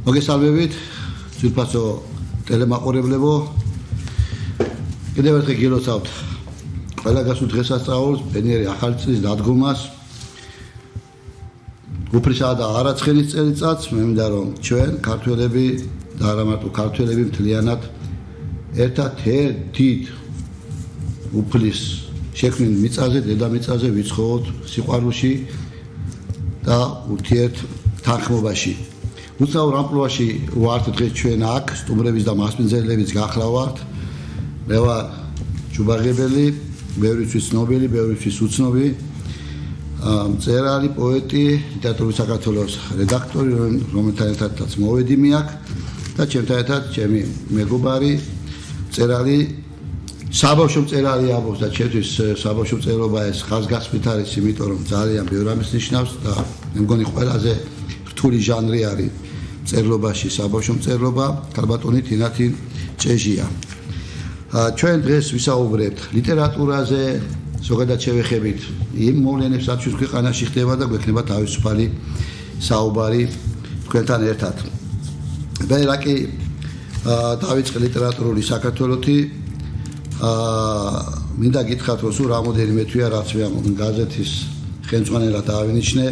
მოგესალმებით, ძვირფასო ტელემაყურებლებო. კიდევ ერთხელ გილოცავთ ყველა გასულ დღესასწაულს, ბედნიერი ახალი წლის დადგომას. უფრისა და არაცხენის წელიწადს, მე მინდა რომ ჩვენ ქართველები და არა მარტო ქართველები მთლიანად ერთად-ერთ უფლის შექმნილ მიწაზე, დედამიწაზე ვიცხოვოთ სიყვარულში და ურთიერთ თანხმობაში. უცნაურ ამპლუაში ვართ დღეს ჩვენ აქ, სტუმრების და მასპინძლების გახლა ვართ. მე ვარ ჯუბაღებელი, ბევრისთვის ცნობილი, ბევრისთვის უცნობი, მწერალი, პოეტი, ლიტერატურის საქართველოს რედაქტორი, რომელთან ერთადაც მოვედი მე აქ და ჩემთან ერთად ჩემი მეგობარი, მწერალი, საბავშვო მწერალი ამბობს და ჩემთვის საბავშვო მწერლობა ეს ხაზგასმით არის, იმიტომ რომ ძალიან ბევრ ამის ნიშნავს და მე მგონი ყველაზე რთული ჟანრი არის მწერლობაში, საბავშვო მწერლობა, ქალბატონი თინათინ ჭეჟია. ჩვენ დღეს ვისაუბრებთ ლიტერატურაზე, ზოგადად შევეხებით იმ მოვლენებს, რაც ჩვენ ქვეყანაში ხდება და გვექნება თავისუფალი საუბარი თქვენთან ერთად. მე რაკი დავიწყე ლიტერატურული საქართველოთი, მინდა გითხრათ, რომ სულ რამოდენიმე თვეა რაც მე ამ გაზეთის ხელმძღვანელად ავინიშნე.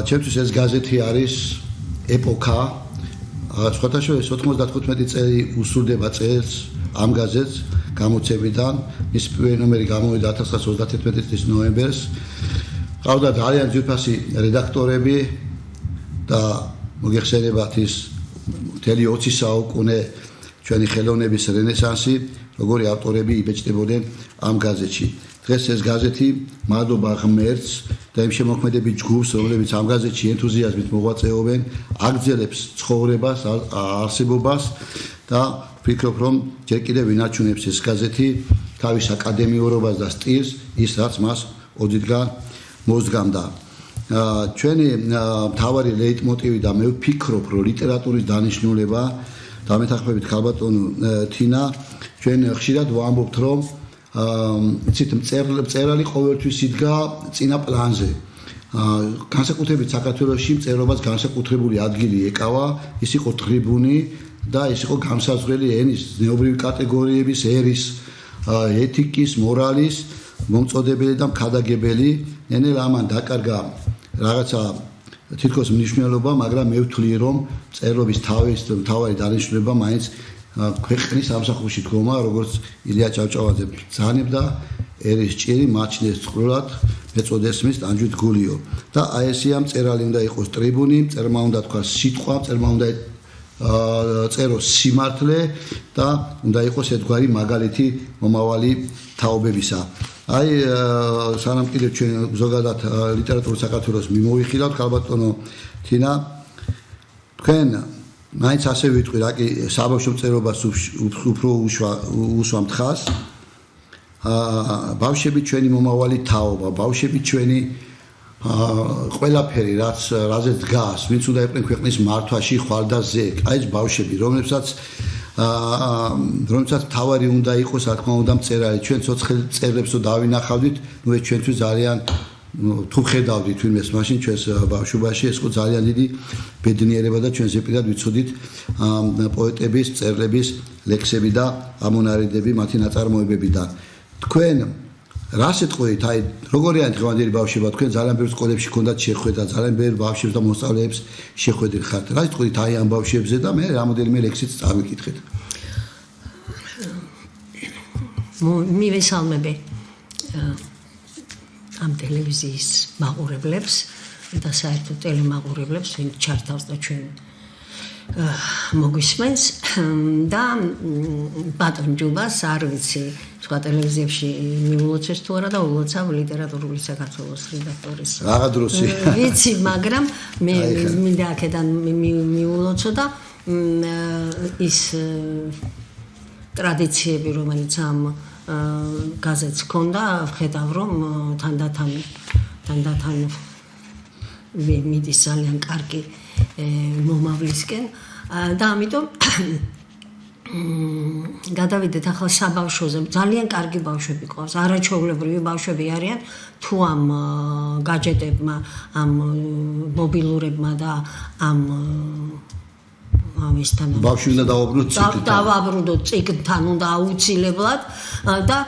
ჩემთვის ეს გაზეთი არის ეპოქა. სხვათა შორის 95 წელი უსრულდება წელს ამ გაზეთს გამოცემიდან. მის პირველი ნომერი გამოვიდა 1931 წლის ნოემბერს. ყავდა ძალიან ძვირფასი რედაქტორები და მოგეხსენებათ ის მთელი 20 საუკუნე ჩვენი ხელოვნების რენესანსი, როგორი ავტორები იბეჭდებოდნენ ამ გაზეთში. დღეს ეს გაზეთი მადლობა ღმერთს და იმ შემოქმედებით ჯგუფს, რომლებიც ამ გაზეთში ენთუზიაზმით მოღვაწეობენ, აგრძელებს ცხოვრებას, არსებობას და ვფიქრობ, რომ ჯერ კიდევ ვინარჩუნებს ეს გაზეთი თავის აკადემიურობას და სტილს, ის რაც მას ოდითგან მოსდგამდა. ჩვენი მთავარი ლეიტმოტივი და მე ვფიქრობ, რომ ლიტერატურის დანიშნულება დამეთანხმებით ქალბატონ თინა, ჩვენ ხშირად ვამბობთ, რომ იცით, მწერალი ყოველთვის იდგა წინა პლანზე. განსაკუთრებით საქართველოში მწერლობას განსაკუთრებული ადგილი ეკავა, ის იყო ტრიბუნი და ის იყო გამსაზღვრელი ენის, ზნეობრივი კატეგორიების, ერის, ეთიკის, მორალის მომწოდებელი და მქადაგებელი. ნელ ამან დაკარგა რაღაცა თითქოს მნიშვნელობა, მაგრამ მე ვთვლი, რომ მწერლობის თავარი დანიშნულება მაინც ქვეყნის სამსახურში დგომა, როგორც ილია ჭავჭავაძე ბრძანებდა, ერის ჭირი მაჩნდეს წყრულად, მეწოდეს მის ტანჯვით გულიო. და აი ესია მწერალი უნდა იყოს ტრიბუნი, მწერმა უნდა თქვას სიტყვა, მწერმა უნდა წეროს სიმართლე და უნდა იყოს ერთგვარი მაგალითი მომავალი თაობებისა. აი სანამ კიდევ ჩვენ ზოგადად ლიტერატურის საქართველოს მიმოვიხილავთ, ქალბატონო თინა, თქვენ მაინც ასე ვიტყვი, რაკი საბავშვო მწერლობას უფრო უსვამთ ხაზს. ბავშვები ჩვენი მომავალი თაობა, ბავშვები ჩვენი ყველაფერი, რაზეც დგას, ვინც უნდა იყვნენ ქვეყნის მართვაში, ხვალ და ზეგ. აი ეს ბავშვები, რომლებსაც თავარი უნდა იყოს, რა თქმა უნდა, მწერალი. ჩვენ ცოცხალ მწერლებს დავინახავდით, ნუ ეს ჩვენთვის ძალიან თუ ხედავდით ვინმეს მაშინ ჩვენს ბავშვობაში, ეს იყო ძალიან დიდი ბედნიერება და ჩვენ ზეპირად ვიცოდით პოეტების, მწერლების ლექსები და ამონარიდები მათი ნაწარმოებებიდან. თქვენ რას ეტყოდით, აი როგორი არის დღევანდელი ბავშვება, თქვენ ძალიან ბევრ სკოლებში გქონდათ შეხვედრა, ძალიან ბევრ ბავშვებს და მოსწავლეებს შეხვედრით ხართ. რა ეტყოდით აი ამ ბავშვებზე და მე რამოდენიმე ლექსიც წავიკითხეთ. მივესალმები ამ ტელევიზიის მაყურებლებს და საერთოდ ტელემაყურებლებს, ვინც ჩართავს და ჩვენ მოგვისმენს და ბატონ ჯუბას არ ვიცი, სხვა ტელევიზიებში მიულოცეს თუ არა და ულოცავ ლიტერატურული საქართველოს რედაქტორის. რა დროსი? ვიცი, მაგრამ მე მინდა აქედან მიულოცო და ის ტრადიციები, რომელიც ამ გაზეთს ჰქონდა, ვხედავ, რომ თანდათან მიდის ძალიან კარგი მომავლისკენ და ამიტომ გადავიდეთ ახლა საბავშვოზე. ძალიან კარგი ბავშვები ყავს. არაჩვეულებრივი ბავშვები არიან თუ ამ გაჯეტებმა, ამ მობილურებმა და ამ ამისთან ბავშვი უნდა დავაბრუნოთ წიგნთან. დავაბრუნოთ წიგნთან უნდა აუცილებლად და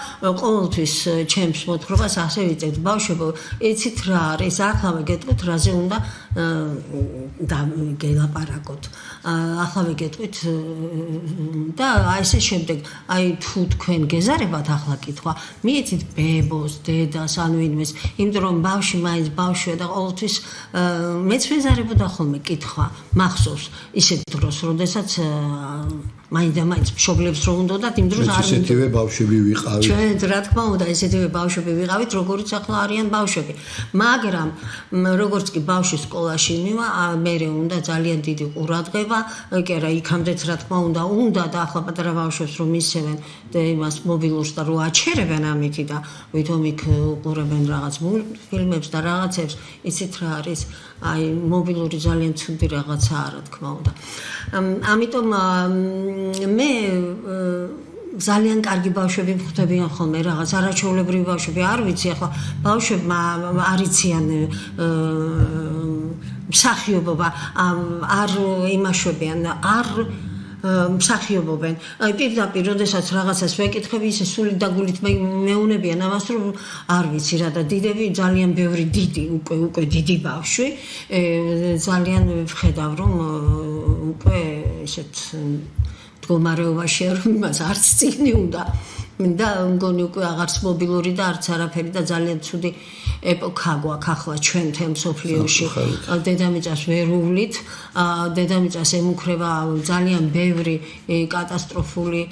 ყოველთვის ჩემს მოთხრობას ასე ვიწევთ ბავშვებო, იცით რა არის, ახლა გეტყვით რაზე უნდა გელაპარაკოთ. ახლა ვიგეტყვით და აი ესე შემდეგ, აი თუ თქვენ გეზარებათ ახლა კითხვა, მიეცით ბებოს, დედას, ან ვინმეს, იმიტომ რომ ბავშვი მაინც ბავშვია და ყოველთვის მეც ვეზარებოდა ხოლმე კითხვა, მახსოვს ისეთ დროს, როდესაც მაინც და მაინც მშობლებს რო უნდათ, იმ დროს არ ესეთივე ბავშვები ვიყავით. ჩვენ რა თქმა უნდა ესეთივე ბავშვები ვიყავით, როგორც ახლა არიან ბავშვები. მაგრამ როგორც კი ბავშვი სკოლაში მივა, მერე უნდა ძალიან დიდი ყურადღება, კი არა, იქამდეც რა თქმა უნდა და ახლა პატარა ბავშვებს რომ ისევენ და იმას მობილურს და რო აჩერებენ ამითი და ვითომ იქ უყურებენ რაღაც ფილმებს და რაღაცებს, იცით რა არის? აი მობილური ძალიან ცუდი რაღაცაა, რა თქმა უნდა. ამიტომ მე ძალიან კარგი ბავშვები მხვდებიან ხოლმე რაღაც არაჩვეულებრივი ბავშვები არ ვიცი ახლა ბავშვებმა არიციან მსახიობობა არ იმაშვებიან არ მსახიობობენ აი პირდაპირ როდესაც რაღაცას ვეკითხები ისე სული დაგულით მეუნებიან ამას რომ არ ვიცი რა და დიდები ძალიან ბევრი დიდი უკვე დიდი ბავშვი ძალიან ვხედავ რომ უკვე ესეთ მდგომარეობაშია რომ იმას არც წიგნი უნდა და მგონი უკვე აღარც მობილური და არც არაფერი და ძალიან ცუდი ეპოქა გვაქვს ახლა ჩვენ თემ სოფლიოში დედამიწას ვერ უვლით დედამიწას ემუქრება ძალიან ბევრი კატასტროფული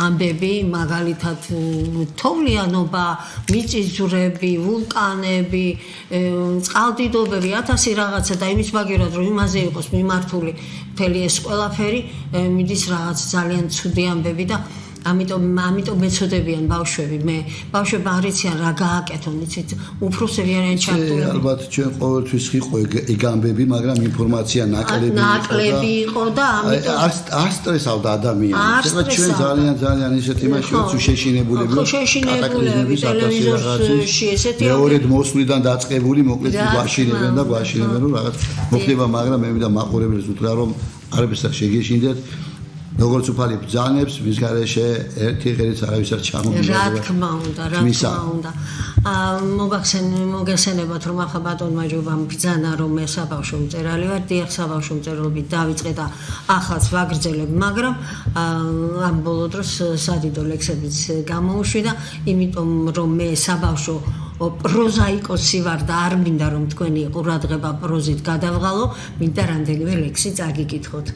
ამბები მაგალითად თოვლიანობა მიწისძვრები ვულკანები წყალდიდობები 1000 რაღაცა და იმის მაგერად რომ იმაზე იყოს მიმართული მთელი ეს ყველაფერი მიდის რაღაც ძალიან ცუდი ამბები და ამიტომ მეწოდებიან ბავშვები მე ბავშვები არიციან რა გააკეთონ იცით უფროსები არიან ჩართულები ალბათ ჩვენ ყოველთვის იყო ეგ ამბები მაგრამ ინფორმაცია ნაკლები იყო და ამიტომ არ სტრესავდა ადამიანს ეხლა ჩვენ ძალიან ისეთ იმაში ვართ შეშინებულები კატაკლიზმების ტელევიზორში ესეთი მეორედ მოსვლიდან დაწყებული მოკლედ გვაშინებენ და გვაშინებენ რომ რაღაც მოხდება მაგრამ მე მინდა მაყურებლებს უთხრა რომ არაფერს შეგეშინდეთ როგორც უფალი ბრძანებს მის გარეშე ერთი ღერიც არავის არ ჩამომიდგება რა თქმა უნდა მოგესალმებათ რომ ახლა ბატონმა ჯობამ ბრძანა რომ მე საბავშვო მწერალი ვარ დიახ საბავშვო მწერლობით დავიწყე და ახალს ვაგრძელებ მაგრამ ამ ბოლო დროს სადიდო ლექსებიც გამოუშვი და იმიტომ რომ მე საბავშვო პროზაიკოსი ვარ და არ მინდა რომ თქვენი ყურადღება პროზით გადავღალო მინდა რამდენიმე ლექსი წაგიკითხოთ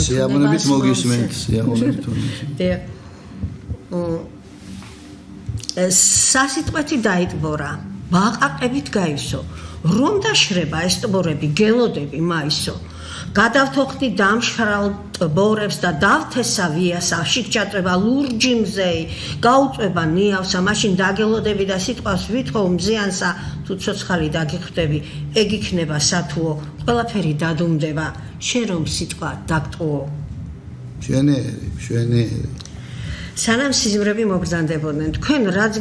სიამოვნებით მოგისმენთ სიამოვნებით სასიტყვეთი დაიტბორა ბაყაყებით გაივსო რომ დაშრება ეს ტბორები გელოდები მაისო გადავთოხდი დამშრალ ტბორებს და დავთესა ვიას აშიქ ჩაწება ლურჯი მზეი გაუწება ნიავსა მაშინ დაგელოდები და სიტყვას ვითხოვ მზიანსა თუ ცოცხალი დაგიხვდები ეგ იქნება სათუო ყველაფერი დადუმდება შენ რომ სიტყვა დაგტყუო შვენერი სანამ სიზმრები მობრძანდებოდნენ თქვენ რაც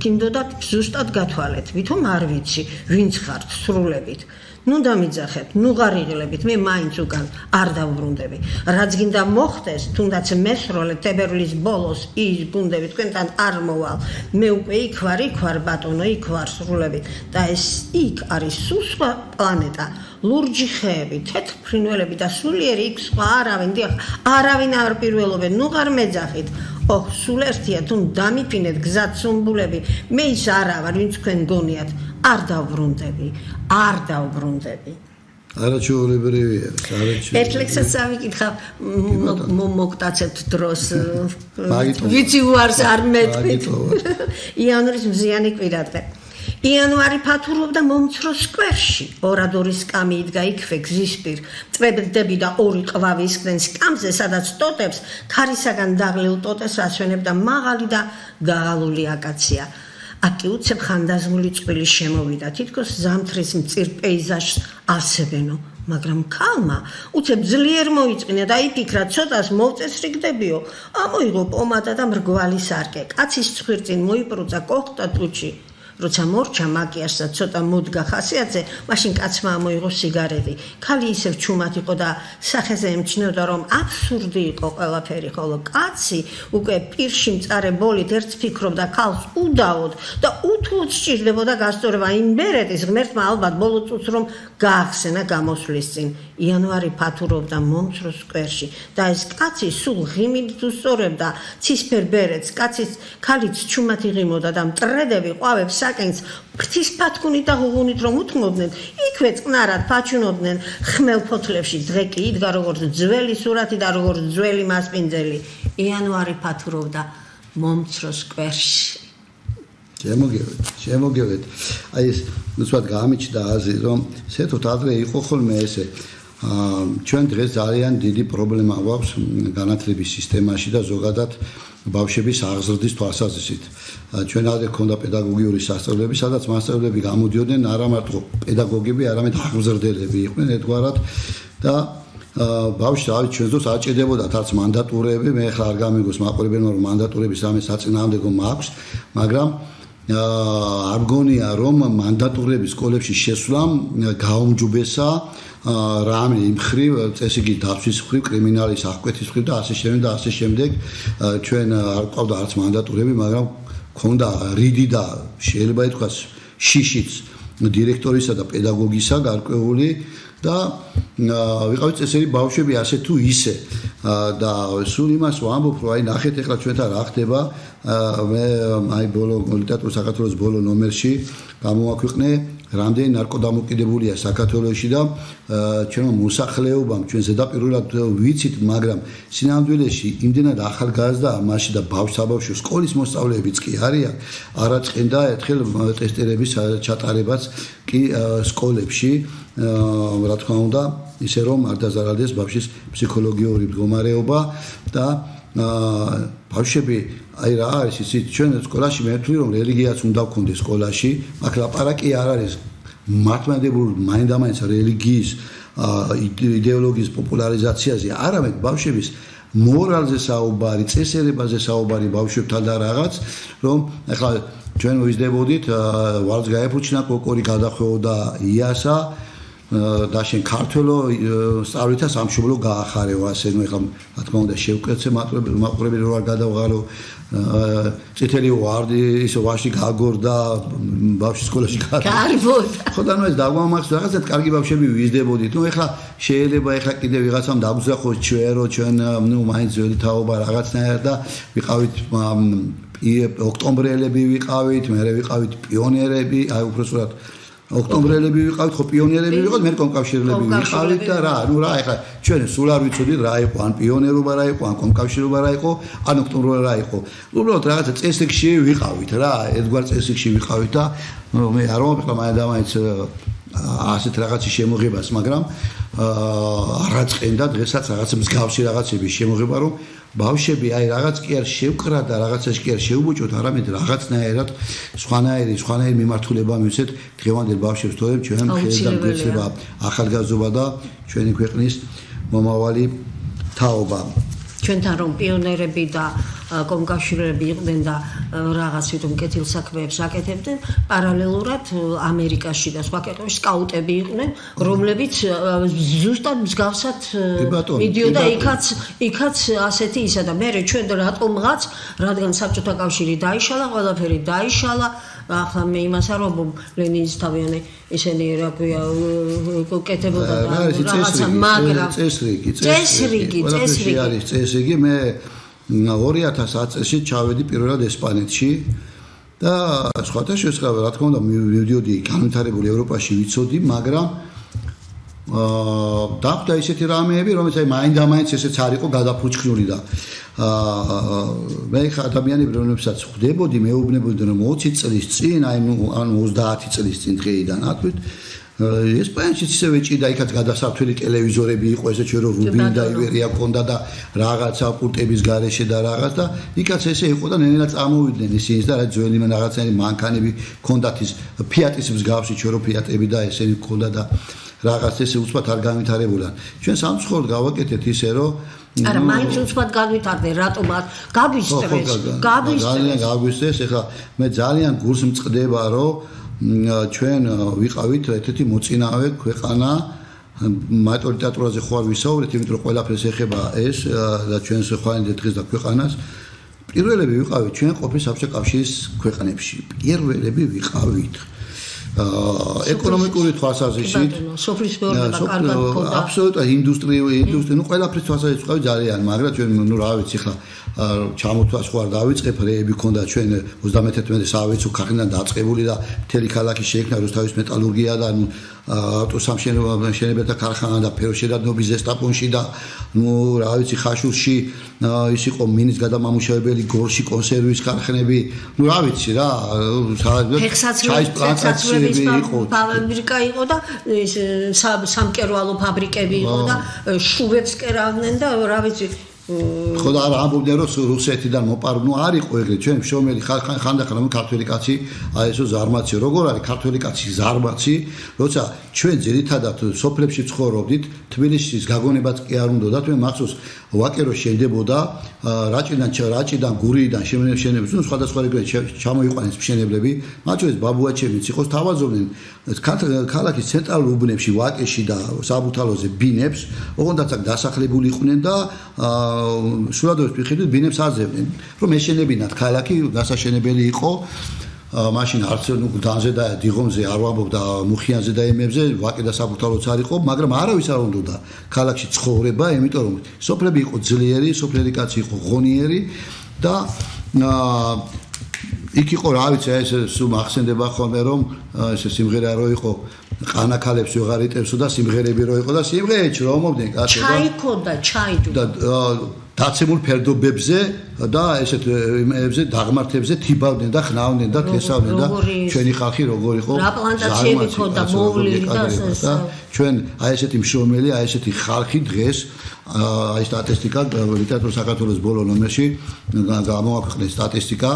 გინდოდათ ზუსტად გათვალეთ ვითომ არ ვიცი ვინც ხართ სრულებით ნუ დამიძახეთ, ნუ ღარიღილებით, მე მაინც უკან არ დავბრუნდები. რაც გინდა მოხდეს, თუნდაც მესროლე თებერვლის ბოლოს ის ბუნდები თქვენთან არ მოვალ. მე უკვე იქ ვარ ბატონო, იქ ვარ სრულებით და ეს იქ არის სხვა პლანეტა. ლურჯი ხეები, თეთრ ფრინველები და სულიერი იქ სხვა არავინ არ პირველობენ, ნუ ღარ მეძახით. ოხ, სულ ერთია თუ დამიფინეთ გზად სუმბულები, მე ის არა ვარ, ვინც თქვენ გონიათ, არ დავბრუნდები. არაჩვეულებრივია, ერთ ლექსსაც ავიკითხავ, მოგტაცებთ დროს. ვიცი უარს არ მეტყვით. იანვრის მზიანი კვირადღე. იანვარი ფათურობდა მომცრო სკვერში. ორადორის კამი იდგა იქვე გზისპირ. წვებდები და ორი ყვავი ისხდნენ სკამზე, სადაც ტოტებს ქარისაგან დაღლილ ტოტეს ასვენებდა მაღალი და გაღალული აკაცია. აკი უცებ ხანდაზმული წვილი შემოვიდა, თითქოს ზამთრის მწირ პეიზაჟს ასებენო. მაგრამ ქალმა უცებ ძლიერ მოიწინა და იფიქრა ცოტას მოვწესრიგდებიო. ამოიღო პომადა და მრგვალი სარკე. კაცის ცხვირწინ მოიპრუწა კოხტა ტუჩი. როცა მორჩა მაკიაჟს და ცოტა მოდგა ხასიათზე, მაშინ კაცმა ამოიღო სიგარეტი. ქალი ისევ ჩუმად იყო და სახეზე ემჩნეოდა, რომ აბსურდი იყო ყველაფერი, ხოლო კაცი უკვე პირში მწარე ბოლით ერთს ფიქრობდა ქალს უდაოდ და უთუოდ სჭირდებოდა გასწორება იმ ბერეტის ღმერთმა ალბათ ბოლო წუთს რომ გაახსენა გამოსვლის წინ. იანვარი ფათურობდა მომცრო სკვერში და ეს კაცი სულ ღიმილით უსწორებდა ცისფერ ბერეტს. ქალიც ჩუმად იღიმოდა და მტრედები ყვავებს საკენს ფრთისფათქუნით და ღუღუნით რომ უთმობდნენ, იქვე წყნარად ფაჩუნობდნენ ხმელ ფოთლებში. დღე კი იდგა როგორც ძველი სურათი და როგორც ძველი მასპინძელი. იანვარი ფათურობდა მომცრო სკვერში. შემოგევეთ. აი ეს უცბად გამიჩნდა აზრი, რომ საერთოდ ადრე იყო ხოლმე ესე. ჩვენ დღეს ძალიან დიდი პრობლემა გვაქვს განათლების სისტემაში და ზოგადად ბავშვების აღზრდის თვალსაზრისით. ჩვენ ადრე ქონდა პედაგოგიური სასწავლებელი, სადაც მასწავლებლები გამოდიოდნენ არა მარტო პედაგოგები, არამედ აღზრდელები იყვნენ ერთგვარად და ბავშვს რავი ჩვენს დროს აჭირდებოდათ არც მანდატურები, მე ხა არ გამიგოს მაყურებელმა რომ მანდატურების რამე საწინააღმდეგო მაქვს, მაგრამ არ მგონია რომ მანდატურების სკოლებში შესვლამ გაუმჯობესა რამე იმ ხრივ წესიგი დაცვის ხრივ, კრიმინალის აღკვეთის ხრივ და ასე შემდეგ ჩვენ არ ყავდა არც მანდატურები, მაგრამ ქონდა რიდი და შეიძლება ითქვას შიშიც დირექტორისა და პედაგოგისა გარკვეული და ვიყავით წესერი ბავშვები ასე თუ ისე და სულ იმას ვამბობ რომ აი ნახეთ ეხლა ჩვენთან რა ხდება მე აი ბოლო ლიტერატურის საქართველოს ბოლო ნომერში გამოვაქვეყნე რამდენი ნარკოდამოკიდებულია საქართველოში და ჩვენმა მოსახლეობამ ჩვენ ზედაპირულად ვიცით მაგრამ სინამდვილეში იმდენად ახალგაზრდაა მასში და საბავშვო სკოლის მოსწავლეებიც კი არიან არა წენდა ერთხელ ტესტირების ჩატარებაც კი სკოლებში რა თქმა უნდა ისე რომ არ დაზარალდეს ბავშვის ფსიქოლოგიური მდგომარეობა და ბავშვები აი რა არის იცით ჩვენ სკოლაში მე ვთვლი რომ რელიგიაც უნდა გქონდეს სკოლაში მაგრამ ლაპარაკი არ არის მართლმადიდებლურ მაინდამაინც რელიგიის იდეოლოგიის პოპულარიზაციაზე არამედ ბავშვების მორალზე საუბარი წესერებაზე საუბარი ბავშვებთან და რაღაც რომ ახლა ჩვენ ვიზრდებოდით ვალს გაეფუჩნა კოკორი გადახვეოდა იასა და შენ ქართველო სწავლითა სამშობლო გაახარეო ასე ნუ ეხლა რა თქმა უნდა შევკეცე მაყურებელი რო არ გადავღარო წითელი ვარდი ისე ვაში გაგორდა ბავშვის სკოლაში გარბოდა ხო და ნუ ეს დაგვამახს რაღაცად კარგი ბავშვები ვიზრდებოდით ნუ ეხლა შეიძლება ეხლა კიდე ვიღაცამ დაგუძახოს ჩვენ ნუ მაინც ძველი თაობა რაღაცნაირად და ვიყავით ოქტომბრელები ვიყავით მე ვიყავით პიონერები აი უბრალოდ ოქტომბრელები ვიყავით, ხო პიონერები ვიყავით, მე კომკავშირლები ვიყავით და რა, ნუ რა ეხლა ჩვენ სულ არ ვიცოდით რა იყო, ან პიონერობა რა იყო, ან კომკავშირლობა რა იყო, ან ოქტომბრელი რა იყო. უბრალოდ რაღაცა წესრიგში ვიყავით რა, ერთგვარ წესრიგში ვიყავით და მე არ ვამბობ ხლა მაინც ასეთ რაღაცის შემოღებას, მაგრამ არაწყენდა დღესაც რაღაც მსგავსი რაღაცების შემოღება, რომ ბავშვები აი რაღაც კი არ შევკრა და რაღაცაში კი არ შეუბოჭოთ, არამედ რაღაცნაირად სხვანაირი მიმართულება მივცეთ დღევანდელ ბავშვებს, თორემ ჩვენ ხელიდან გვეცლება ახალგაზრდობა და ჩვენი ქვეყნის მომავალი თაობა. ჩვენთან რომ პიონერები და კომკავშირლები იყვნენ და რაღაც თვითონ კეთილ საქმეებს აკეთებდნენ, პარალელურად ამერიკაში და სხვა ქვეყნებში სკაუტები იყვნენ, რომლებიც ზუსტად მსგავსად მიდიოდა იქაც ასეთი ისა და მე ჩვენ რატომღაც რადგან საბჭოთა კავშირი დაიშალა, ყველაფერი დაიშალა ახლა მე იმას არ ვამბობ ლენინის თავიანე ისინი რა ქვია კეთებოდა და რაღაცა მაგრამ წესრიგი მე 2010 წელს ჩავედი პირველად ესპანეთში და სხვათა შესაძლოა რა თქმა უნდა მივდიოდი განვითარებული ევროპაში ვიცოდი მაგრამ დახვდა ისეთი რამეები რომელიც აი მაინდამაინც ესეც არ იყო გადაფუჭქნული და მე ხა ადამიანები რომლებსაც ხვდებოდი მეუბნებოდი რომ 20 წლის წინ აი ანუ 30 წლის წინ დღეიდან ათვით ესპანეთში ისევე ჭიდა იქაც გადასართველი ტელევიზორები იყო ესე ჩვენ რომ რუბინი და ივერია ქონდა და რაღაცა პულტების გარეშე და რაღაც და იქაც ესე იყო და ნენელა წამოვიდნენ ისინი და რა ძველი რაღაცნაირი მანქანები ქონდათ ის ფიატის მსგავსი ჩვენ რო ფიატები და ესენი ქონდა და რაღაც ესე უცბად არ განვითარებულან. ჩვენ სამწუხაროდ გავაკეთეთ ისე რომ არა, მაინც უცბად განვითარდნენ, რატომაც გაგვისტრეს. ძალიან გაგვისტრეს, ეხლა მე ძალიან გულს მწყდება რომ ჩვენ ვიყავით ერთ-ერთი მოწინავე ქვეყანა მატორიტატორაზე ხო არ ვისაუბრეთ, იმიტომ რომ ყველაფერს ეხება ეს და ჩვენს ხვალინდელ დღეს და ქვეყანას. პირველები ვიყავით ჩვენ ყოფილი საბჭოთა კავშირის ქვეყნებში. პირველები ვიყავით. ეკონომიკური თვალსაზრისით სოფლის მეურნეობა კარგად მქონდა. აბსოლუტურად ინდუსტრია, ნუ ყველაფრის თვალსაზრისით ვიყავით ძალიან, მაგრამ ჩვენ ნუ რა ვიცი ხა ჩამოთვას ხო არ დავიწყებ, რეები ქონდა ჩვენ 31 საავეცო ქარხნიდან დაწყებული და მთელი ქალაქი შეიქმნა რუსთავის მეტალურგია და ნუ ავტოსამშენებლთა ქარხანა და ფეროშედადნობის ზესტაფონში და ნუ რა ვიცი ხაშურში ის იყო მინის გადამამუშავებელი, გორში კონსერვის ქარხნები, ნუ რა ვიცი რა, ჩაის პლანტაციები იყო, ფაბრიკა იყო და სამკერვალო ფაბრიკები იყო და შუბებს კერავდნენ და რა ვიცი ხო და არა ამბობდნენ რომ რუსეთიდან მოპარნო არ იყო ეგრე ჩვენ შრომელი ხანდახან ქართველი კაცი აი ესო ზარმაცი როგორ არის ქართველი კაცი ზარმაცი როცა ჩვენ ძირითადად სოფლებში ცხოვრობდით თბილისის გაგონებაც კი არ უნდათ მე მახსოვს ვაკერო შენდებოდა რაჭიდან გურიიდან შემენებს ნუ სხვადასხვა რეგიონებში ჩამოიყვანეს მშენებლები მათ შორის ბაბუაჩემიც იყოს თავაზობდნენ ქალაქის ცენტრალურ უბნებში ვაკეში და საბუთალოზე ბინებს ოღონდაც აქ დასახლებული იყვნენ და სურადოების მიხედვით ბინებს აძებდნენ რომ ეშენებინათ ქალაქი გასაშენებელი იყო მაშინ არც ნუ დანზე და დიღომზე არ ვამბობ და მუხიანზე და ემებზე ვაკე და საბუთალოც არ იყო მაგრამ არავის არ უნდა ქალაქში ცხოვრება იმიტომ რომ სოფლები იყო ძლიერი სოფლელი კაცი იყო ღონიერი და იქ იყო რა ვიცი ეს სულ ახსენდება ხოლმე რომ ეს სიმღერა რო იყო ყანაქალებს ვეღარ იტევსო და სიმღერები რო იყო და სიმღერებში რომ მომდნენ კაცო და ჩაი ქონდა ჩაი და დაცემულ ფერდობებზე და ესეთ იმებზე დაღმართებზე თიბავდნენ და ხნავდნენ და თესავდნენ და ჩვენი ხალხი როგორ იყო რა პლანტაციები ქონდა მოვლილი და ჩვენ აი ესეთი მშრომელი აი ესეთი ხალხი დღეს აი სტატისტიკა ლიტერატურის საქართველოს ბოლო ნომერში გამოაქვეყნეს სტატისტიკა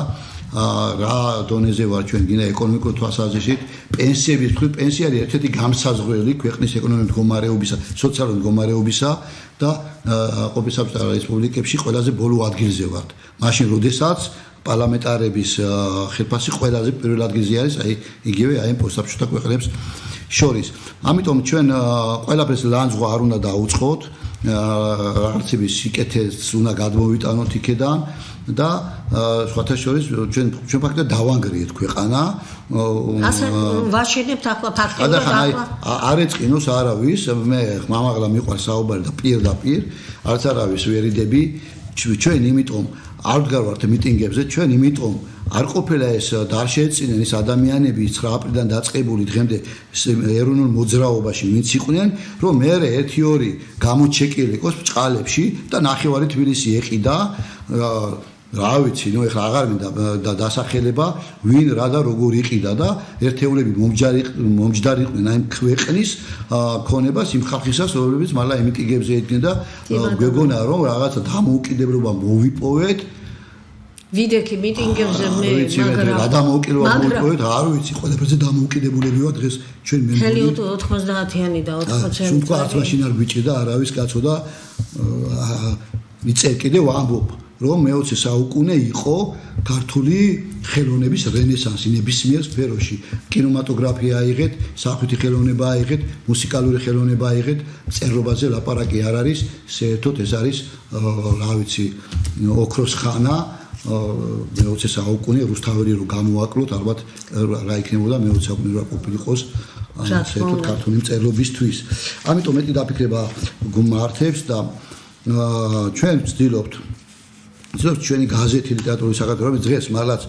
რა დონეზე ვარ ჩვენ გინდა ეკონომიკურ თვალსაზრისით პენსიების თქვი პენსია არის ერთ-ერთი გამსაზღვრელი ქვეყნის ეკონომიკის მდგომარეობისა სოციალური მდგომარეობისა და ყოფილი საბჭოთა რესპუბლიკებში ყველაზე ბოლო ადგილზე ვართ მაშინ როდესაც პარლამენტარების ხელფასი ყველაზე პირველ ადგილზე არის აი იგივე აი პოსტსაბჭოთა ქვეყნებს შორის ამიტომ ჩვენ ყველაფერს ლანძღვა არ უნდა დაუწყოთ რაღაცების სიკეთეს უნდა გადმოვიტანოთ იქედან და სხვათა შორის ჩვენ ფაქტობრივად დავანგრიეთ ქვეყანა ასე ვაშენებთ ახლა ფაქტობრივად არ ეწყინოს არავის მე მამაღლა მიყვარს საუბარი და პირდაპირ არც არავის ვერიდები ჩვენ იმიტომ არ ვდგარვართ მიტინგებზე ჩვენ იმიტომ არ ყოფილა ეს და არ შეეწინნენ ეს ადამიანები 9 აპრილიდან დაწყებული დღემდე ეროვნულ მოძრაობაში ვინც იყვნენ რომ მე 1-2 გამოჩეკილი იყოს ბჭყალებში და ნახევარი თბილისი ეყიდა რა ვიცი ნუ ეხლა აღარ მინდა და დასახელება ვინ რა და როგორ იყიდა და ერთეულები მომჯდარი იყვნენ აი ქვეყნის ქონებას იმ ხალხისას რომლებიც მალლა მიტინგებზე ედგნენ და გვეგონა რომ რაღაცა დამოუკიდებლობა მოვიპოვეთ ვიდექი მიტინგებზე მე მაგრამ რა დამოუკიდებლობა მოვიპოვეთ არ ვიცი ყველაფერზე დამოუკიდებულები ვარ დღეს ჩვენ მე 90-იანი და 80-იანი სულ არც მაშინ არ გვიჭირდა არავის კაცო და მიწერ კიდევ ამბობ რომ მე-20 საუკუნე იყო ქართული ხელოვნების რენესანსი ნებისმიერ სფეროში. კინემატოგრაფია აიღეთ, სახვითი ხელოვნება აიღეთ, მუსიკალური ხელოვნება აიღეთ, წერლობაზე ლაპარაკი არ არის, საერთოდ ეს არის რა ვიცი, ოქროს ხანა მე-20 საუკუნე რუსთაველი რო გამოაკლოთ, ალბათ რა იქნებოდა მე-20 საუკუნე რა ყოფილიყოს საერთოდ ქართული წერლობისთვის. ამიტომ მეტი დაფიქრება გმართებს და ჩვენ ვცდილობთ ჩვენი გაზეთი ლიტერატურის საქართველოს დღეს მართლაც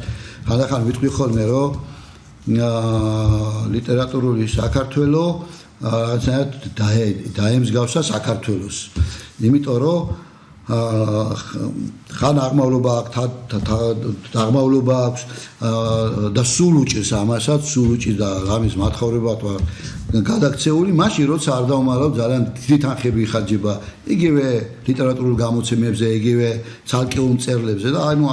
ხანდახან ვიტყვი ხოლმე რომ ლიტერატურული საქართველო დაემსგავსა საქართველოს იმიტომ რომ ხან აღმავლობა აქვს და სულ უჭირს ამასაც სულ უჭირს და ამის მათხოვრება გადაქცეული მაშინ როცა არ დავმარავ ძალიან დიდი თანხები იხარჯება იგივე ლიტერატურულ გამოცემებზე იგივე ცალკეულ მწერლებზე და ანუ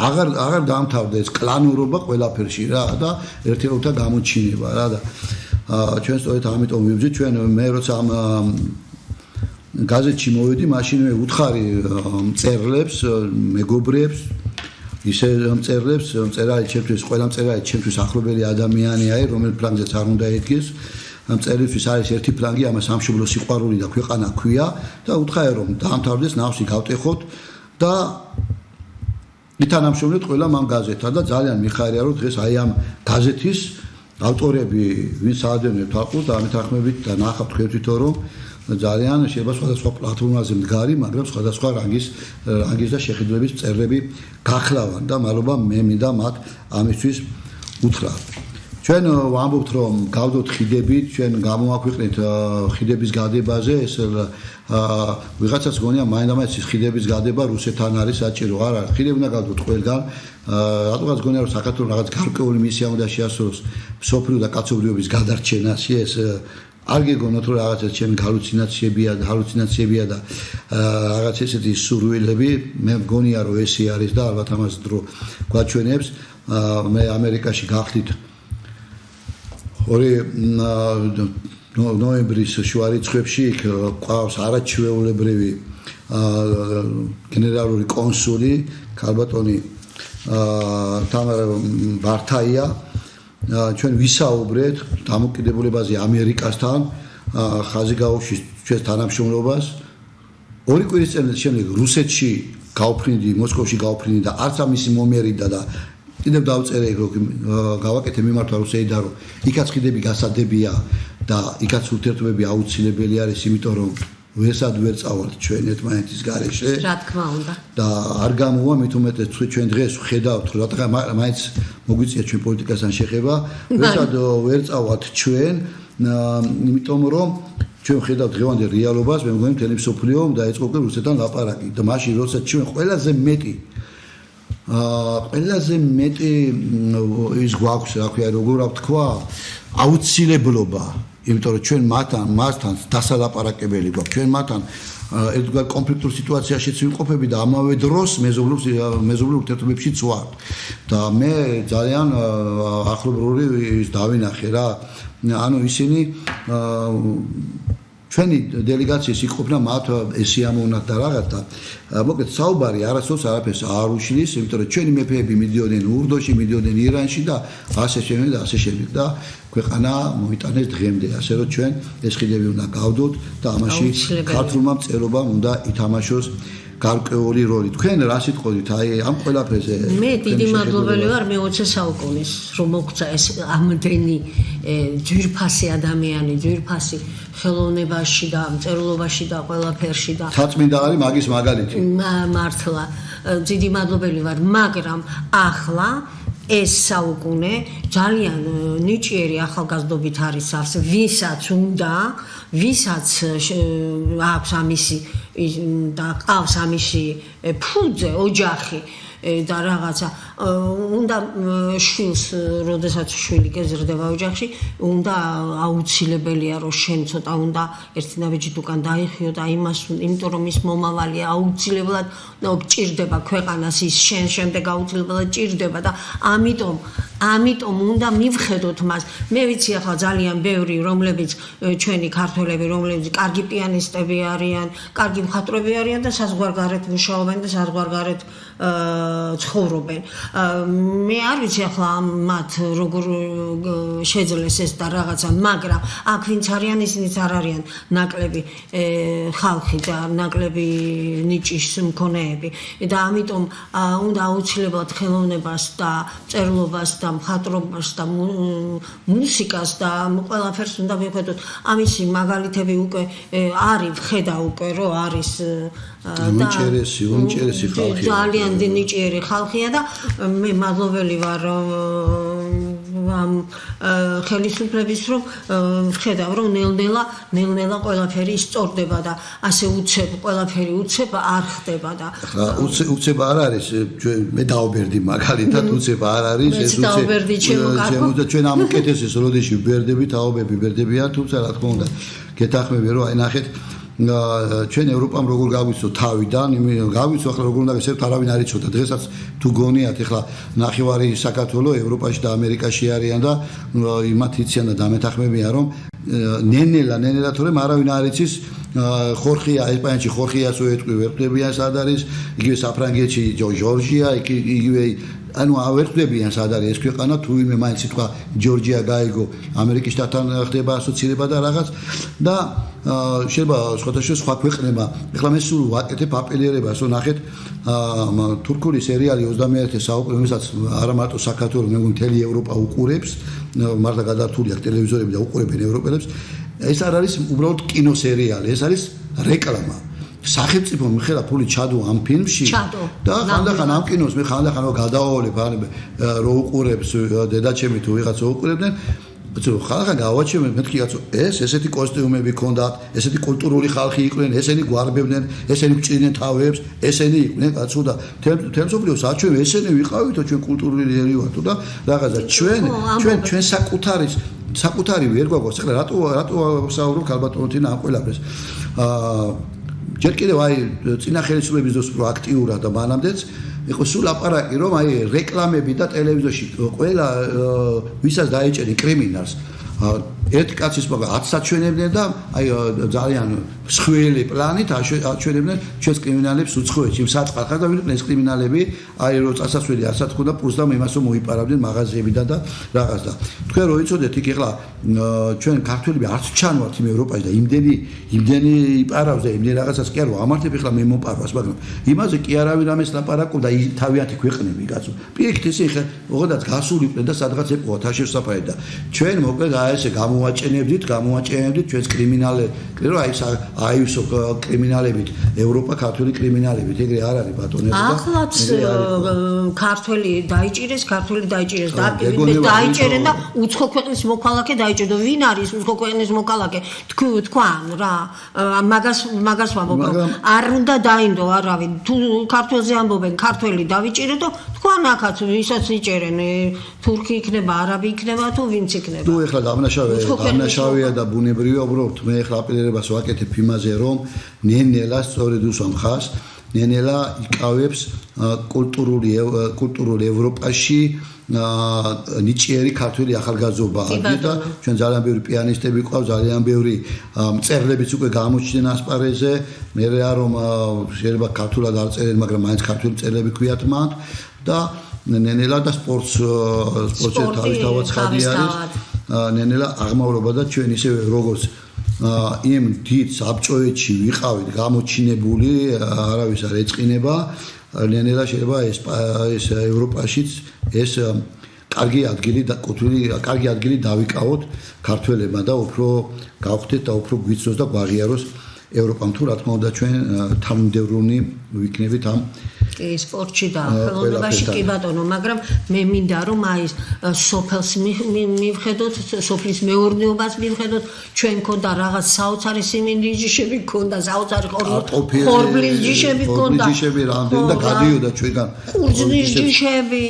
აღარ დამთავრდა ეს კლანურობა ყველაფერში რა და ერთეულთა გამოჩინება რა და ჩვენ სწორედ ამიტომ ვიბრძვით ჩვენ მე როცა ამ გაზეთში მოვედი მაშინვე უთხარი მწერლებს მეგობრებს ისე მწერლებს მწერალი ჩემთვის ყველა მწერალი ჩემთვის ახლობელი ადამიანია რომელიც ფლანგზეც არ უნდა ედგეს მწერლისთვის არის ერთი ფლანგი ამას სამშობლო სიყვარული და ქვეყანა ქვია და უთხარი რომ დაამთავრდეს ნავსი გავტეხოთ და ითანამშრომლეთ ყველა ამ გაზეთთან და ძალიან მიხარია რომ დღეს აი ამ გაზეთის ავტორები ვინც ადევნებთ აყურთ და ამეთანხმებით და ნახავთ თქვენთვითო რომ ძალიან შეიძლება სხვადასხვა პლატფორმაზე მდგარი, მაგრამ სხვადასხვა რანგის და შეხედულების მწერლები გახლავან და მადლობა მე მინდა მათ ამისთვის უთხრა. ჩვენ ვამბობთ რომ გავდოთ ხიდებით, ჩვენ გამოვაქვეყნეთ ხიდების გადებაზე, ეს ვიღაცას გონია მაინდამაინც ის ხიდების გადება რუსეთთან არის საჭირო. არა, ხიდები უნდა გავდოთ ყველგან. რატომაც გონია რომ საქართველოს რაღაც გარკვეული მისია უნდა შეასრულოს სოფლიო და კაცობრიობის გადარჩენაში ეს არ გეგონოთ რომ რაღაცა ჩემი ჰალუცინაციებია და რაღაც ესეთი სურვილები მე მგონია რომ ესე არის და ალბათ ამას დრო გვაჩვენებს მე ამერიკაში გახდით 2 ნოემბრის შუა რიცხვებში იქ ყავს არაჩვეულებრივი გენერალური კონსული ქალბატონი თამარა ბართაია ჩვენ ვისაუბრეთ დამოკიდებულებაზე ამერიკასთან ხაზი გაუშვით ჩვენს თანამშრომლობას 2 კვირის შემდეგ რუსეთში გავფრინდი მოსკოვში გავფრინდი და არც ამისი მომერიდა და კიდევ დავწერე რომ გავაკეთე მიმართვა რუსეთიდან რომ იქაც ხიდები გასადებია და იქაც ურთიერთობები აუცილებელი არის იმიტომ რომ ვერსად ვერ წავალთ ჩვენ ერთმანეთის გარეშე რა თქმა უნდა და არ გამოვა მით უმეტეს ჩვენ დღეს ვხედავთ რომ რატომ მაინც მოგვიწია ჩვენ პოლიტიკასთან შეხება ვერსად ვერ წავალთ ჩვენ იმიტომ რომ ჩვენ ვხედავთ დღევანდელ რეალობას მე მგონი მთელი მსოფლიო დაიწყო რუსეთთან ლაპარაკი და მაშინ როცა ჩვენ ყველაზე მეტი ის გვაქვს რა ქვია როგორ ვთქვა აუცილებლობა იმიტომ რომ ჩვენ მასთან დასალაპარაკებელი გვაქვს ჩვენ მათთან ერთგვარ კონფლიქტურ სიტუაციაშიც ვიმყოფები და ამავე დროს მეზობლურ ურთიერთობებშიც ვართ და მე ძალიან ახლობლური ის დავინახე რა ანუ ისინი ჩვენი დელეგაციის იყოფნა მათ ესიამოვნათ და რაღაც და მოკლედ საუბარი არასდროს არაფერს არ უშლის იმიტომ რომ ჩვენი მეფეები მიდიოდნენ ურდოში მიდიოდნენ ირანში და ასე შემდეგ და ქვეყანა მოიტანეს დღემდე ასე რომ ჩვენ ეს ხიდები უნდა გავდოთ და ამაში ქართულმა მწერლობამ უნდა ითამაშოს გარკვეული როლი. თქვენ რა სიტყვით აი ამ ყველაფერზე მე დიდი მადლობელი ვარ მე 20 საუკუნის რომ მოგცა ეს ამდენი ძვირფასი ადამიანი ძვირფასი ხელოვნებაში და მწერლობაში და ყველაფერში და თაწმინდა არის მაგის მაგალითი მართლა დიდი მადლობელი ვარ მაგრამ ახლა ეს საუკუნე ძალიან ნიჭიერი ახალგაზრდობით არის ვისაც აქვს ამისი და ყავს ამისი ფუძე ოჯახი და რაღაცა უნდა შვილს როდესაც შვილი გეზრდება ოჯახში უნდა აუცილებელია რომ შენ ცოტა უნდა ერთი ნაბიჯით უკან დაიხიო და იმას იმიტომ რომ ის მომავალია აუცილებლად გჭირდება ქვეყანას ის შენ შემდეგ აუცილებლად ჭირდება და ამიტომ უნდა მივხედოთ მას მე ვიცი ახლა ძალიან ბევრი რომლებიც ჩვენი ქართველები რომლებიც კარგი პიანისტები არიან კარგი მხატვრები არიან და საზღვარგარეთ მუშაობენ და საზღვარგარეთ ცხოვრობენ მე არ ვიცი ახლა მათ როგორ შეძლეს ეს და რაღაცა მაგრამ აქ ვინც არიან ისინიც არ არიან ნაკლები ხალხი და ნაკლები ნიჭის მქონეები და ამიტომ უნდა აუცილებლად ხელოვნებას და მწერლობას და მხატვრობას და მუსიკას და ყველაფერს უნდა ვიხედოთ ამისი მაგალითები უკვე არის ხედა უკვე რომ არის უნჭერესი ხალხია ძალიან ნიჭიერი ხალხია და მე მადლობელი ვარ ამ ხელისუფლების რომ ხედავ რომ ნელ-ნელა ყველაფერი სწორდება და ასე უცებ ყველაფერი უცებ არ ხდება და უცებ არ არის მე დაუბერდი მაგალითად უცებ არ არის ეს დაუბერდი ჩემო ჩვენ ამ უკეთესეს როდეში ვბერდები თაობები ბერდებიან თუმცა რა თქმა უნდა გეთახმები რომ აი ნახეთ ჩვენ ევროპამ როგორ გავიცო თავიდან, გავიცო ახლა როგორ უნდა გესებთ არავინ არ იცოდა. დღესაც თუ გონიათ ახლა ნახევარი საქართველოს ევროპაში და ამერიკაში არიან და იმათ იციან და დამეთანხმებიან რომ ნენელა თორემ არავინ არ იცის ხორხია ესპანეთში ხორხიას უეთყვი ვერტებიან სად არის იგივე საფრანგეთში ჯორჯია იგივე ანუ ავერტებიან სად არის ეს ქვეყანა თუ იმე მაინც თქვა ჯორჯია გაიგო ამერიკის შტატთან ხდება ასოცირება და რაღაც და შეიძლება სხვადასხვა სხვა ქვეყნება ეხლა მე სულ ვაკეთებ აპელირებას რომ ნახეთ თურქული სერიალი 21 საუკუნე რომელსაც არა მარტო საქართველოს მე მთელი ევროპა უყურებს მართლა გადართული აქვს ტელევიზორები და უყურებენ ევროპელებს ეს არ არის უბრალოდ კინოსერიალი ეს არის რეკლამა სახელმწიფო მიხელა ფული ჩადო ამ ფილმში და ხანდახან ამ კინოს მე ხანდახან გადაავალებ რო უყურებს დედაჩემი თუ ვიღაცა უყურებდნენ ხალხი გავაჩვენე მეთქი კაცო ეს ესეთი კოსტიუმები ქონდათ ესეთი კულტურული ხალხი იყვნენ ესენი გვარბებდნენ ესენი მჭირდნენ თავებს ესენი იყვნენ კაცო და თემსოფლიოს აჩვენე ესენი ვიყავითო ჩვენ კულტურული ერი ვართ და რაღაცა ჩვენ საკუთარი ვერ გვაქვს ახლა რატო საუბრობ ქალბატონთინა ამ ყველაფერს ჯერ კიდევ აი წინა ხელისუფლების დროს პროაქტიურად და მანამდეც იყო სულ ლაპარაკი რომ აი რეკლამები და ტელევიზორში ყველა ვისაც დაეჭერენ კრიმინალს ერთ კაცის მოგა 10 საჩვენებდნენ და აი ძალიან მსხვილი პლანით აჩვენებდნენ ჩვენს კრიმინალებს უცხოეთში საწყალხად და ვიყვნენ ეს კრიმინალები აი რო წასასვლელი არცად ხონდა პლუს და იმას რომ მოიპარავდნენ მაღაზიებიდან და რაღაც და თქვენ რო იცოდეთ იქ ახლა ჩვენ ქართველები არც ჩანვართ იმ ევროპაში და იმდენი იპარავს და იმდენი რაღაცას კი არ ვამართებ ახლა მე მოპარვას მაგრამ იმაზე კი არავინ ამას ლაპარაკობდა თავიანთი ქვეყნები კაცო პირიქით ესე ხა ოღონდ გასული იყვნენ და სადღაც ეყოა თაშევსაფარი და ჩვენ მოკლედ აი ესე გამოვაჭენებდით ჩვენს კრიმინალებს რომ აი ის კრიმინალებით ევროპა ქართული კრიმინალებით ეგრე არ არის ბატონები და ახლაც ქართველი დაიჭირეს და დაიჭერენ და უცხო ქვეყნის მოქალაქე დაიჭერდა ვინ არის უცხო ქვეყნის მოქალაქე თქვან რა მაგას ვამბობ არ უნდა დაინდო არავინ თუ ქართველზე ამბობენ ქართველი დავიჭირე და თქვან ახაც ვისაც იჭერენ თურქი იქნება არაბი იქნება თუ ვინც იქნება თუ ეხლა დამნაშავეა და ბუნებრივია უბრალოდ მე ეხლა აპელირებას ვაკეთებ იმაზე რომ ნენელა სწორედ უსვამ ხას ნენელა იკავებს კულტურულ ევროპაში ნიჭიერი ქართული ახალგაზრდობა არის და ჩვენ ძალიან ბევრი პიანისტები ყავს ძალიან ბევრი მწერლებიც უკვე გამოჩნდნენ ასპარეზზე მე რომ შეიძლება ქართულად არ წერენ მაგრამ მაინც ქართული მწერლები ქვიათ მან და ნენელა და სპორტში თავის ხადი არის ნენელა აღმავლობა და ჩვენ ისე როგორც იმ დიდ საბჭოეთში ვიყავით გამოჩინებული არავის არ ეწყინება ნენელა შეიძლება ეს ევროპაშიც ეს კარგი ადგილი დავიკავოთ ქართველებმა და უფრო გავხდეთ და უფრო გვიცნოს და გვაღიაროს ევროპამ თუ რა თქმა უნდა ჩვენ თანმიმდევრული ვიქნებით ამ სპორტში და ხელოვნებაში კი ბატონო, მაგრამ მე მინდა რომ აი სოფელს მივხედოთ, სოფლის მეურნეობას მივხედოთ, ჩვენ ქონდა რაღაც საოცარი სიმინდი ჯიშები ქონდა, საოცარი ხორბლის ჯიშები ქონდა. ჯიშები რამდენი და გადიოდა ჩვენგან. ყურძნის ჯიშები.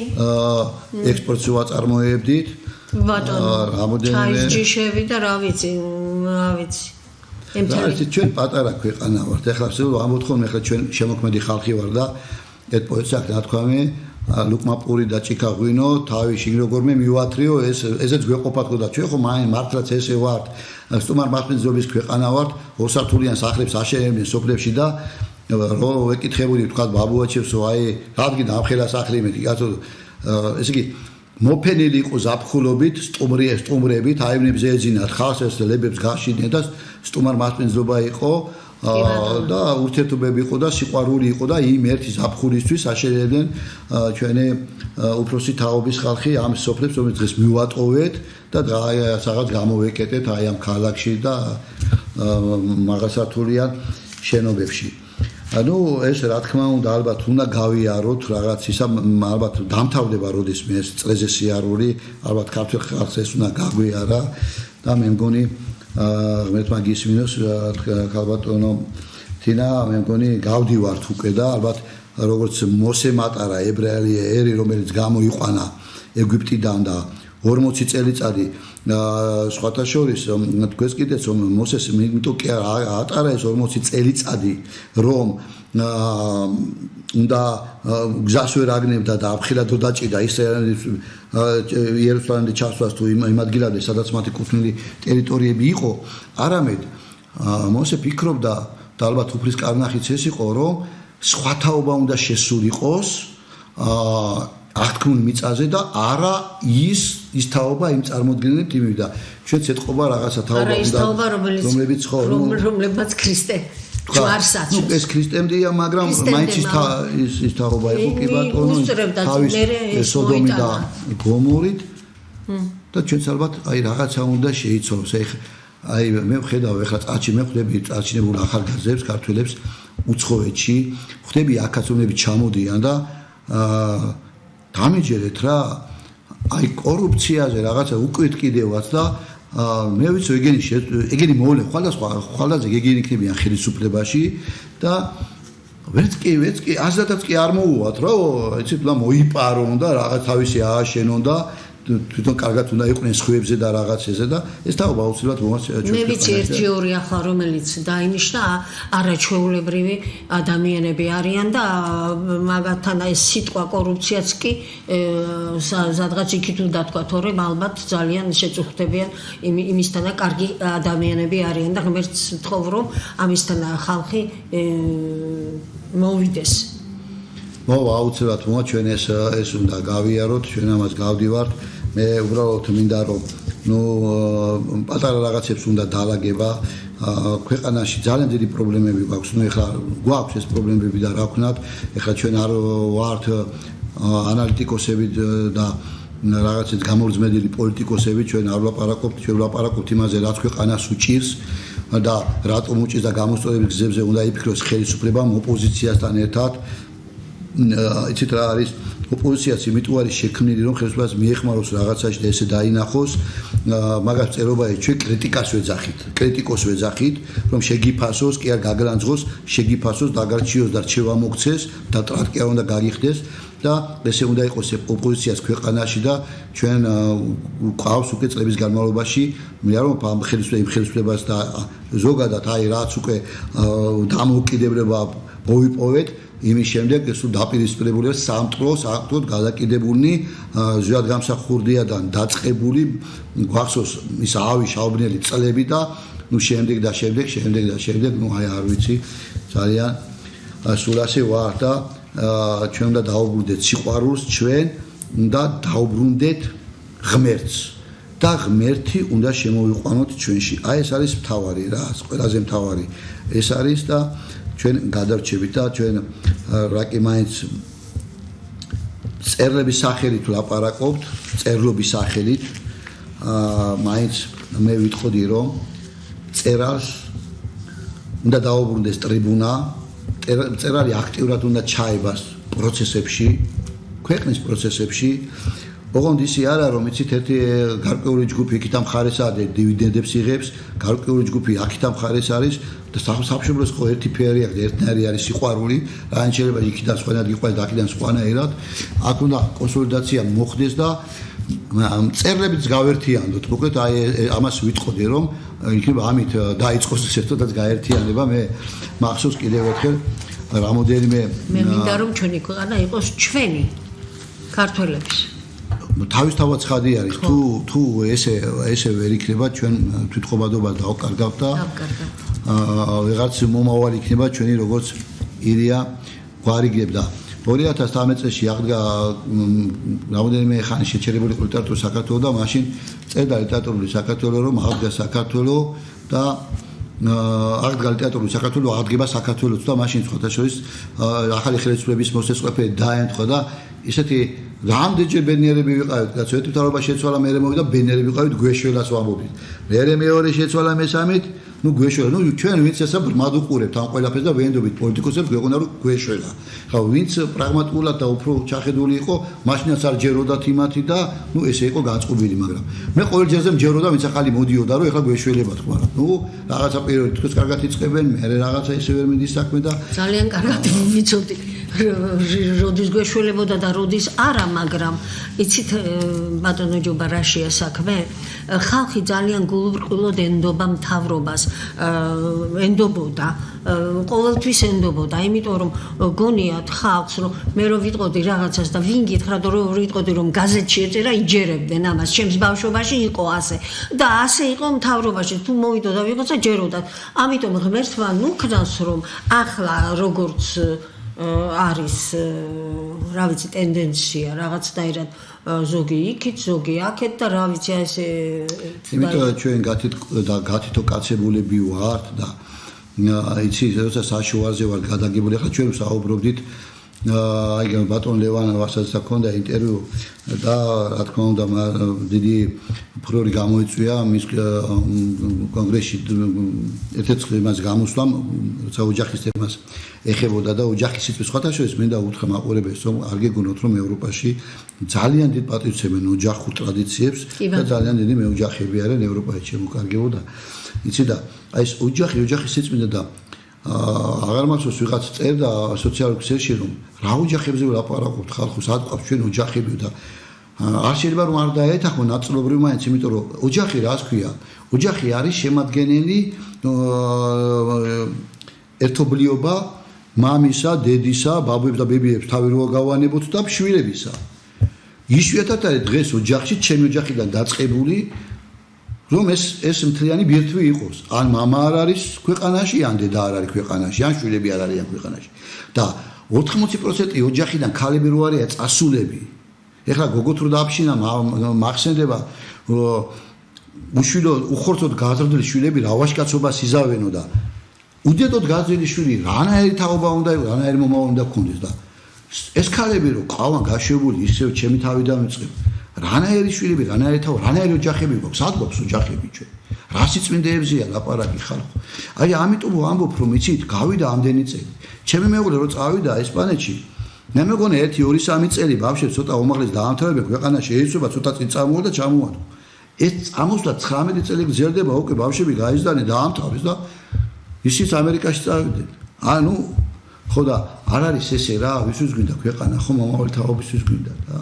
ექსპორტს ვაწარმოებდით. ბატონო. რამოდენიმე ჯიშები და რა ვიცი. და ჩვენ პატარა ქვეყანა ვართ. ეხლა ვამბობთ ხოლმე ეხლა ჩვენ შემოქმედი ხალხი ვარ და ერთ პოეტს აქვს ნათქვამი ლუკმაპური და ჭიქაღვინო თავი შიგ როგორმე მივათრიო ესეც გვეყოფათ და ჩვენ ხო მართლაც ესე ვართ სტუმარ მართლმსაჯულების ქვეყანა ვართ ორსართულიან სახლებს აშენებდნენ სოფლებში და რო ეკითხებული თქვა ბაბუაჩებსო აი რადგან ამხელა სახლი მეთი კაცო ესე იგი მოფენილი იყო ზაფხულობით სტუმრებით აივნებს ეძინათ ხალხს ეს ლებებს გაშიდნენ და სტუმარ მართლმსაჯულობა იყო და ურთიერთობები იყო და სიყვარული იყო და იმ ერთი ზაფხულისთვის აშენებდნენ ჩვენი უფროსი თაობის ხალხი ამ სოფლებს რომელიც დღეს მივატოვეთ და რაღაც გამოვეკეტეთ აი ამ ქალაქში და მაღალსართულიან შენობებში ანუ ეს რა თქმა უნდა ალბათ უნდა გავიაროთ რაღაც ისა ალბათ დამთავრდება როდესმე ეს წრეზე სიარული ალბათ ქართულ ხალხს ეს უნდა გაგვიარა და მე მგონი ღმერთმა გისმინოს ქალბატონო თინა მე მგონი გავდივართ უკვე და ალბათ როგორც მოსე მატარა ებრაელი ერი რომელიც გამოიყვანა ეგვიპტიდან და 40 წელიწადი სხვათა შორის თქვენს კიდეც მოსეს იმიტომ კი ატარა ეს 40 წელიწადი რომ უნდა გზას ვერ აგნებდა და აფხილად დაჭიდა ის იერუსალიმში ჩასვლას თუ იმ ადგილამდე სადაც მათი კუთვნილი ტერიტორიები იყო არამედ მოსე ფიქრობდა და ალბათ უფლის კარნახიც ეს იყო რომ სხვათაობა უნდა შესულიყოს აღთქმულ მიწაზე და არა ის თაობა იმ წარმოდგენით იმიდა ჩვენც ეთყობა რაღაცა თაობა უნდა რომლებიც ხო რომლებაც ქრისტე ჯვარსაც ნუ ეს ქრისტემდია მაგრამ მაინც ის თაობა იყო კი ბატონო თავის სოდომი და გომორით და ჩვენც ალბათ აი რაღაცა უნდა შეიცვალოს აი მე ვხედავ ეხლა წარჩი მე ხვდები წარჩინებულ ახალგაზრდებს ქართველებს უცხოეთში ხვდები აქაც რომლებიც ჩამოდიან და დამიჯერეთ რა აი კორუფციაზე რაღაცა უკვეთ კიდევაც და მე ვიცი ეგენი მოვლენ ხვალდაზე ეგენი იქნებიან ხელისუფლებაში და ვერც კი აზრადაც კი არ მოუვათ რა იცით და მოიპარონ და რაღაც თავისი ააშენონ და თვითონ კარგად უნდა იყვნენ სხვებზე და რაღაცეზე და ეს თაობა აუცილებლად მომაჩვენებს მე ვიცი 1-2 ახლა რომელიც დაინიშნა არაჩვეულებრივი ადამიანები არიან და მაგათთან ეს სიტყვა კორუფციაც კი სადღაც იქით უნდა თქვა თორემ ალბათ ძალიან შეწუხდებიან იმისთან და კარგი ადამიანები არიან და ღმერთს ვთხოვ რომ ამისთან ხალხი მოვიდეს აუცილებლად მომაჩვენეს ეს უნდა გავიაროთ ჩვენ ამას გავდივართ მე უბრალოდ მინდა რომ ნუ პატარა რაღაცებს უნდა დაალაგება ქვეყანაში ძალიან დიდი პრობლემები გვაქვს ნუ ეხლა გვაქვს ეს პრობლემები და რა ვქნათ ეხლა ჩვენ არ ვართ ანალიტიკოსები და რაღაცეთ გამორწმენილი პოლიტიკოსები ჩვენ არ ვლაპარაკობთ იმაზე რაც ქვეყანას უჭირს და რატომ უჭირს და გამოსწორების გზებზე უნდა იფიქროს ხელისუფლებამ ოპოზიციასთან ერთად იცით რა არის ოპოზიციაც იმიტომ არის შექმნილი რომ ხელისუფლებას მიეხმაროს რაღაცაში და ესე დაინახოს მაგას წერობაა ჩვენ კრიტიკოს ვეძახით რომ შეგიფასოს კი არ გაგრანძღოს შეგიფასოს დაგარჩიოს და რჩევა მოგცეს და ტრატკი არ უნდა გაგიხდეს და ესე უნდა იყოს ოპოზიციას ქვეყანაში და ჩვენ ყავს უკვე წლების განმავლობაში მე რომ ხელისუფლებას და ზოგადად აი რაც უკვე დამოუკიდებლობა მოვიპოვეთ იმის შემდეგ სულ დაპირისპირებულია სამწყროს აქტოდ გადაკიდებული ზვიადგამსახურდიადან დაწყებული გვახსოვს ის ავი შაობნელი წლები და ნუ შემდეგ ნუ აი არ ვიცი ძალიან სულ ასე ვარ და ჩვენ უნდა დაუბრუნდეთ სიყვარულს ჩვენ უნდა დაუბრუნდეთ ღმერთს და ღმერთი უნდა შემოვიყვანოთ ჩვენში აი ეს არის მთავარი რა ყველაზე მთავარი ეს არის და ჩვენ გადარჩებით და ჩვენ რაკი მაინც წერლების სახელით ვლაპარაკობთ წერლობის სახელით მაინც მე ვიტყოდი რომ წერალს უნდა დაუბრუნდეს ტრიბუნა წერალი აქტიურად უნდა ჩაებას პროცესებში ქვეყნის პროცესებში ოღონდ ისი არა რომ იცით ერთი გარკვეული ჯგუფი იქით ამ ხარესაა და დივიდენდებს იღებს გარკვეული ჯგუფი აქით ამ ხარეს არის და სამშობლოს ხო ერთი ფერი აქვს ერთნაირი არის სიყვარული რა შეიძლება იქიდან სხვანაირად იყოს და აქედან სხვანაირად აქ უნდა კონსოლიდაცია მოხდეს და წერლებიც გავერთიანდოთ მოკლედ აი ამას ვიტყოდი რომ იქნება ამით დაიწყოს ერთადაც გაერთიანება მე მახსოვს კიდევ ერთხელ რამოდენიმე მე მინდა რომ ჩვენი ქვეყანა იყოს ჩვენი ქართველების თავისთავად ცხადი არის თუ ესე ვერ იქნება ჩვენ თვითყობადობა დავკარგავთ და ვიღაც მომავალი იქნება ჩვენი როგორც ილია გვარიგებდა 2013 წელს აღდგა რამოდენიმე ხანი შეჩერებული ლიტერატურული საქართველოს და მაშინ წერდა ლიტერატურული საქართველოს რომ აღდგა საქართველოს და აღდგა ლიტერატურული საქართველოს აღდგება საქართველოს და მაშინ სხვათა შორის ახალი ხელისუფლების მოსეწყობე დაემთხვა და ისეთი რამდენჯერ ბენიერები ვიყავით და ცოტა შეცვალა მე მოვიდა ბენიერები ვიყავით გვეშველას ვამბობთ მე მეორე შეცვალა მესამით ნუ გვეშველა ნუ ჩვენ ვინც ესა ბრმად უყურებთ ამ ყველაფერს და ვენდობით პოლიტიკოსებს გვეყონა რომ გვეშველა ხა ვინც პრაგმატულად და უფრო ჩახედული იყო მაშინაც არ ჯეროდათ იმათი და ნუ ესე იყო განწყობილი მაგრამ მე ყოველ ჯერზე მჯეროდა ვინც ახალი მოდიოდა რომ ეხლა გვეშველებათ ხო არა ნუ რაღაცა პირველი თქოს კარგად იწყებენ მე რაღაცა ესე ვერ მიდის საქმე და ძალიან კარგად ვიცოდი როდის გვეშველებოდა და როდის არა, მაგრამ იცით ბატონო ჯობა რა შეა საქმე? ხალხი ძალიან გულუბრყვილოდ ენდობა მთავრობას, ენდობოდა, ყოველთვის ენდობოდა, იმიტომ რომ გონიათ ხალხს, რომ მე რო ვიტყოდი რაღაცას და ვინ გითხრა და რო ვიტყოდი რომ გაზეთში ეწერა, იჯერებდნენ ამას. ჩემს ბავშვობაში იყო ასე და ასე იყო მთავრობაში. თუ მოვიდო და ვიღაცა ჯეროდათ. ამიტომ ღმერთმა ნუქრავს რომ ახლა როგორც არის რა ვიცი ტენდენცია რაღაცნაირად ზოგი იქით, ზოგი აქეთ და რა ვიცი ესე იმიტომ ჩვენ გათითო კაცებულები ვართ და იცი როცა საშუალზე ვარ გადაგებული ახლა ჩვენ საუბრობდით აი ბატონ ლევანოვასაც ჰქონდა ინტერვიუ და რა თქმა უნდა დიდი ფურორი გამოიწვია მის კონგრესში ერთ-ერთ იმას გამოსვლამ როცა ოჯახის თემას ეხებოდა და ოჯახის სიტყვის სხვათაშორის მინდა უთხრა მაყურებელს რომ არ გეგონოთ რომ ევროპაში ძალიან დიდ პატრიოტებენ ოჯახურ ტრადიციებს და ძალიან დიდი მეოჯახები არიან ევროპაში შემოკარგებოდა იცი და აი ეს ოჯახის სიწმინდა და აღარ მახსოვს ვიღაც წერდა სოციალურ ქსელში რომ რა ოჯახებზე ვლაპარაკობთ ხალხოს ატყავს ჩვენ ოჯახები და არ შეიძლება რომ არ დაეთახო ნაწილობრივ მაინც იმიტომ რომ ოჯახი რას ქვია ოჯახი არის შემადგენელი ერთობლიობა მამისა დედისა ბაბუებს და ბებიებს თავი როა გავანებოთ და შვილებისა იშვიათად არის დღეს ოჯახში ჩემი ოჯახიდან დაწყებული რომ ეს მთლიანი ბირთვი იყოს. ან мама არ არის ქვეყანაში, ან დედა არ არის ქვეყანაში, ან შვილები არ არიან ქვეყანაში. და 80% ოჯახიდან ქალები რო არიან წასულები. ეხლა გოგოთ რო დააფშინა მახსენდება უშვილო უხორცოდ გაზრდილი შვილები რავაშკაცობას იზავენო და უდედოდ გაზრდილი შვილი რანაირი თაობა უნდა იყოს, რანაირი მომავალი უნდა გქონდეს და ეს ქალები რო ყავან გაშვებული ისევ ჩემი თავიდან ვიწყებ რანაირი შვილები, რანაირი თავი, რანაირი ოჯახები გვაქვს, სად გვაქვს ოჯახები ჩვენ? რა სიწმინდეებზია ლაპარაკი ხალხო? აი ამიტომ ვამბობ რომ იცით, გავიდა ამდენი წელი. ჩემი მეუღლე რო წავიდა ესპანეთში, მე მეგონა 1-2-3 წელი ბავშვებს ცოტა უმაღლეს დაამთავრებია ქვეყანაში, ეცობა ცოტა წინ წამოვა და ჩამოვარდა. ეს წამოსვლა 19 წელი გრძელდება, უკვე ბავშვები გაიზარდნენ, დაამთავრეს და ისიც ამერიკაში წავიდნენ. ანუ ხო და არ არის ესე რა, ვისთვის გვინდა ქვეყანა, ხო მომავალი თაობისთვის გვინდა და